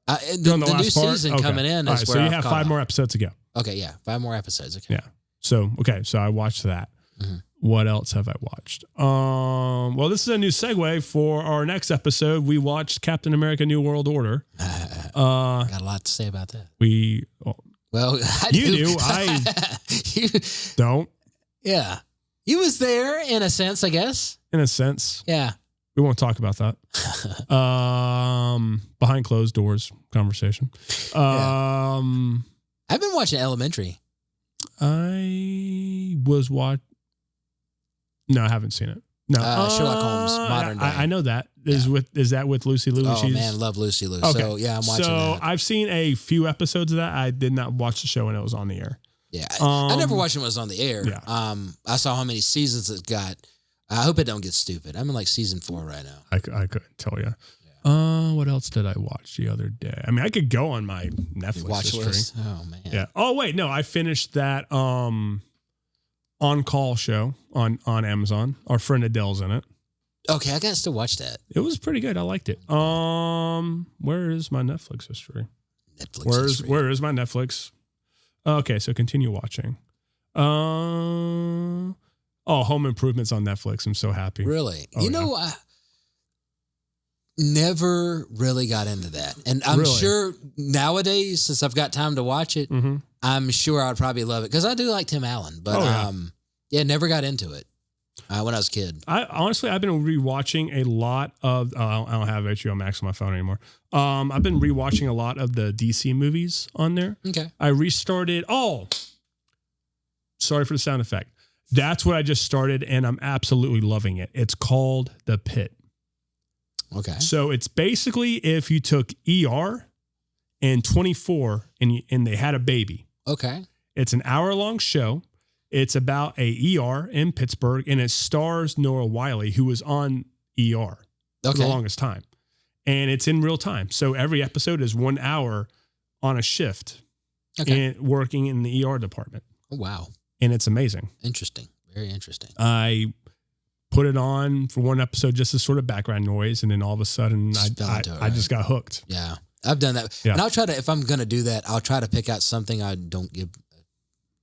The new season coming in. All right, so you have 5 more episodes to go. Okay, yeah, 5 more episodes. Okay. Yeah. So I watched that. Mm-hmm. What else have I watched? Well, this is a new segue for our next episode. We watched Captain America: New World Order. Got a lot to say about that. Well, you do. I don't. Yeah. You was there in a sense, I guess. In a sense. Yeah. We won't talk about that. Behind closed doors conversation. I've been watching Elementary. I was No, I haven't seen it. No, Sherlock Holmes, modern day. I know that. Is that with Lucy Liu? Oh man, love Lucy Liu. Okay. So yeah, I'm watching that. I've seen a few episodes of that. I did not watch the show when it was on the air. Yeah, I never watched it when it was on the air. Yeah. I saw how many seasons it got. I hope it don't get stupid. I'm in like season 4 right now. I couldn't tell you. Yeah. What else did I watch the other day? I mean, I could go on my Netflix history. List? Oh man. Yeah. Oh wait, no, I finished that On Call show on Amazon. Our friend Adele's in it. Okay, I got to still watch that. It was pretty good. I liked it. Where is my Netflix history? Where is my Netflix? Okay, so continue watching. Home Improvement's on Netflix. I'm so happy. Really? I never really got into that. And I'm sure nowadays, since I've got time to watch it, I'm sure I'd probably love it because I do like Tim Allen. But never got into it when I was a kid. I've been rewatching a lot of. I don't have HBO Max on my phone anymore. I've been rewatching a lot of the DC movies on there. Okay. I restarted. Sorry for the sound effect. That's what I just started, and I'm absolutely loving it. It's called The Pit. Okay. So it's basically if you took ER and 24 and they had a baby. Okay. It's an hour-long show. It's about a ER in Pittsburgh, and it stars Nora Wiley, who was on ER for the longest time. And it's in real time. So every episode is 1 hour on a shift and working in the ER department. Oh, wow. And it's amazing. Interesting. Very interesting. I put it on for one episode just as sort of background noise, and then all of a sudden I just got hooked. Yeah. I've done that. Yeah. And I'll try to, if I'm going to do that, I'll try to pick out something I don't give a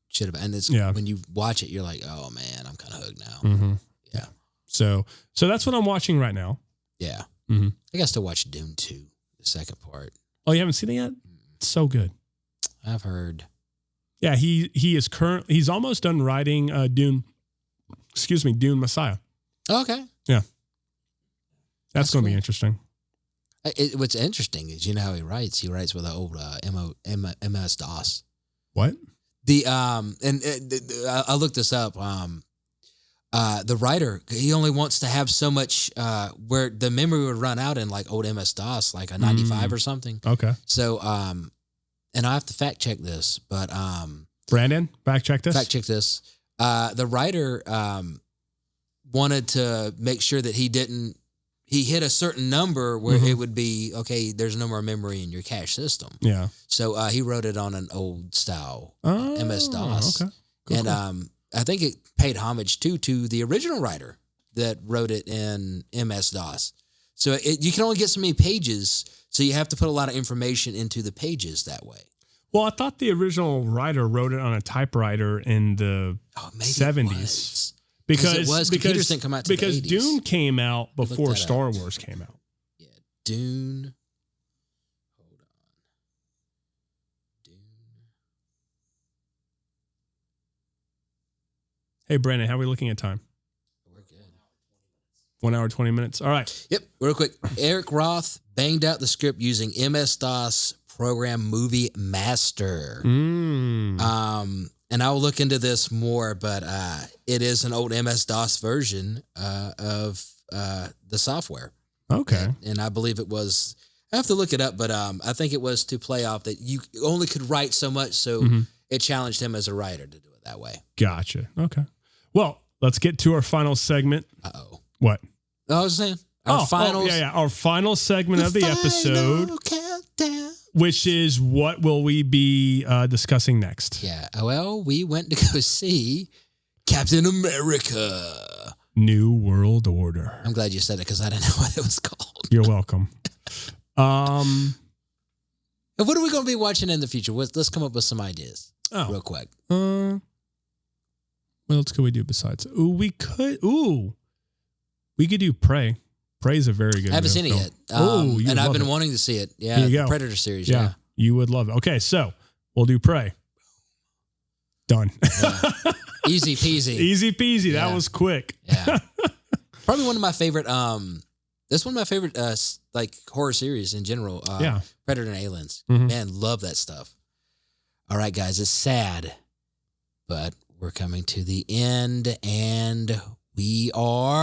shit about. And it's when you watch it, you're like, oh man, I'm kind of hooked now. Mm-hmm. Yeah. So that's what I'm watching right now. Yeah. Mm-hmm. I got to watch Dune 2, the second part. Oh, you haven't seen it yet? It's so good. I've heard. Yeah, he's almost done writing Dune. Excuse me, Dune Messiah. Okay. Yeah, that's going to cool. be interesting. What's interesting is how he writes. He writes with an old MS DOS. What? I looked this up. The writer, he only wants to have so much where the memory would run out in like old MS DOS, like a 95 or something. Okay. So, and I have to fact check this, but Brandon, fact check this. Fact check this. The writer wanted to make sure that he hit a certain number where it would be, okay, there's no more memory in your cache system. Yeah. So he wrote it on an old style MS-DOS. Okay. And I think it paid homage to the original writer that wrote it in MS-DOS. So you can only get so many pages, so you have to put a lot of information into the pages that way. Well, I thought the original writer wrote it on a typewriter in the 70s. Because computers didn't come out till the 80s. Dune came out before Star Wars came out. Yeah, Dune. Hold on. Dune. Hey, Brandon, how are we looking at time? We're good. 1 hour, 20 minutes. All right. Yep, real quick. Eric Roth banged out the script using MS-DOS program Movie Master. And I'll look into this more, but it is an old MS-DOS version of the software. Okay. And I believe it was, I have to look it up, but I think it was to play off that you only could write so much, so it challenged him as a writer to do it that way. Gotcha. Okay. Well, let's get to our final segment. Uh-oh. What? I was saying, our final segment of the episode. Countdown. Which is what will we be discussing next? Yeah. Well, we went to go see Captain America. New World Order. I'm glad you said it because I didn't know what it was called. You're welcome. And what are we going to be watching in the future? Let's come up with some ideas real quick. What else could we do besides? We could do Prey. Prey's a very good. I haven't seen it yet. And I've been wanting to see it. Yeah, the Predator series. Yeah, you would love it. Okay, so we'll do Prey. Done. Yeah. Easy peasy. Easy peasy. Yeah. That was quick. Yeah. Probably one of my favorite. That's one of my favorite like horror series in general. Predator and Aliens. Man, love that stuff. All right, guys, it's sad, but we're coming to the end, and we are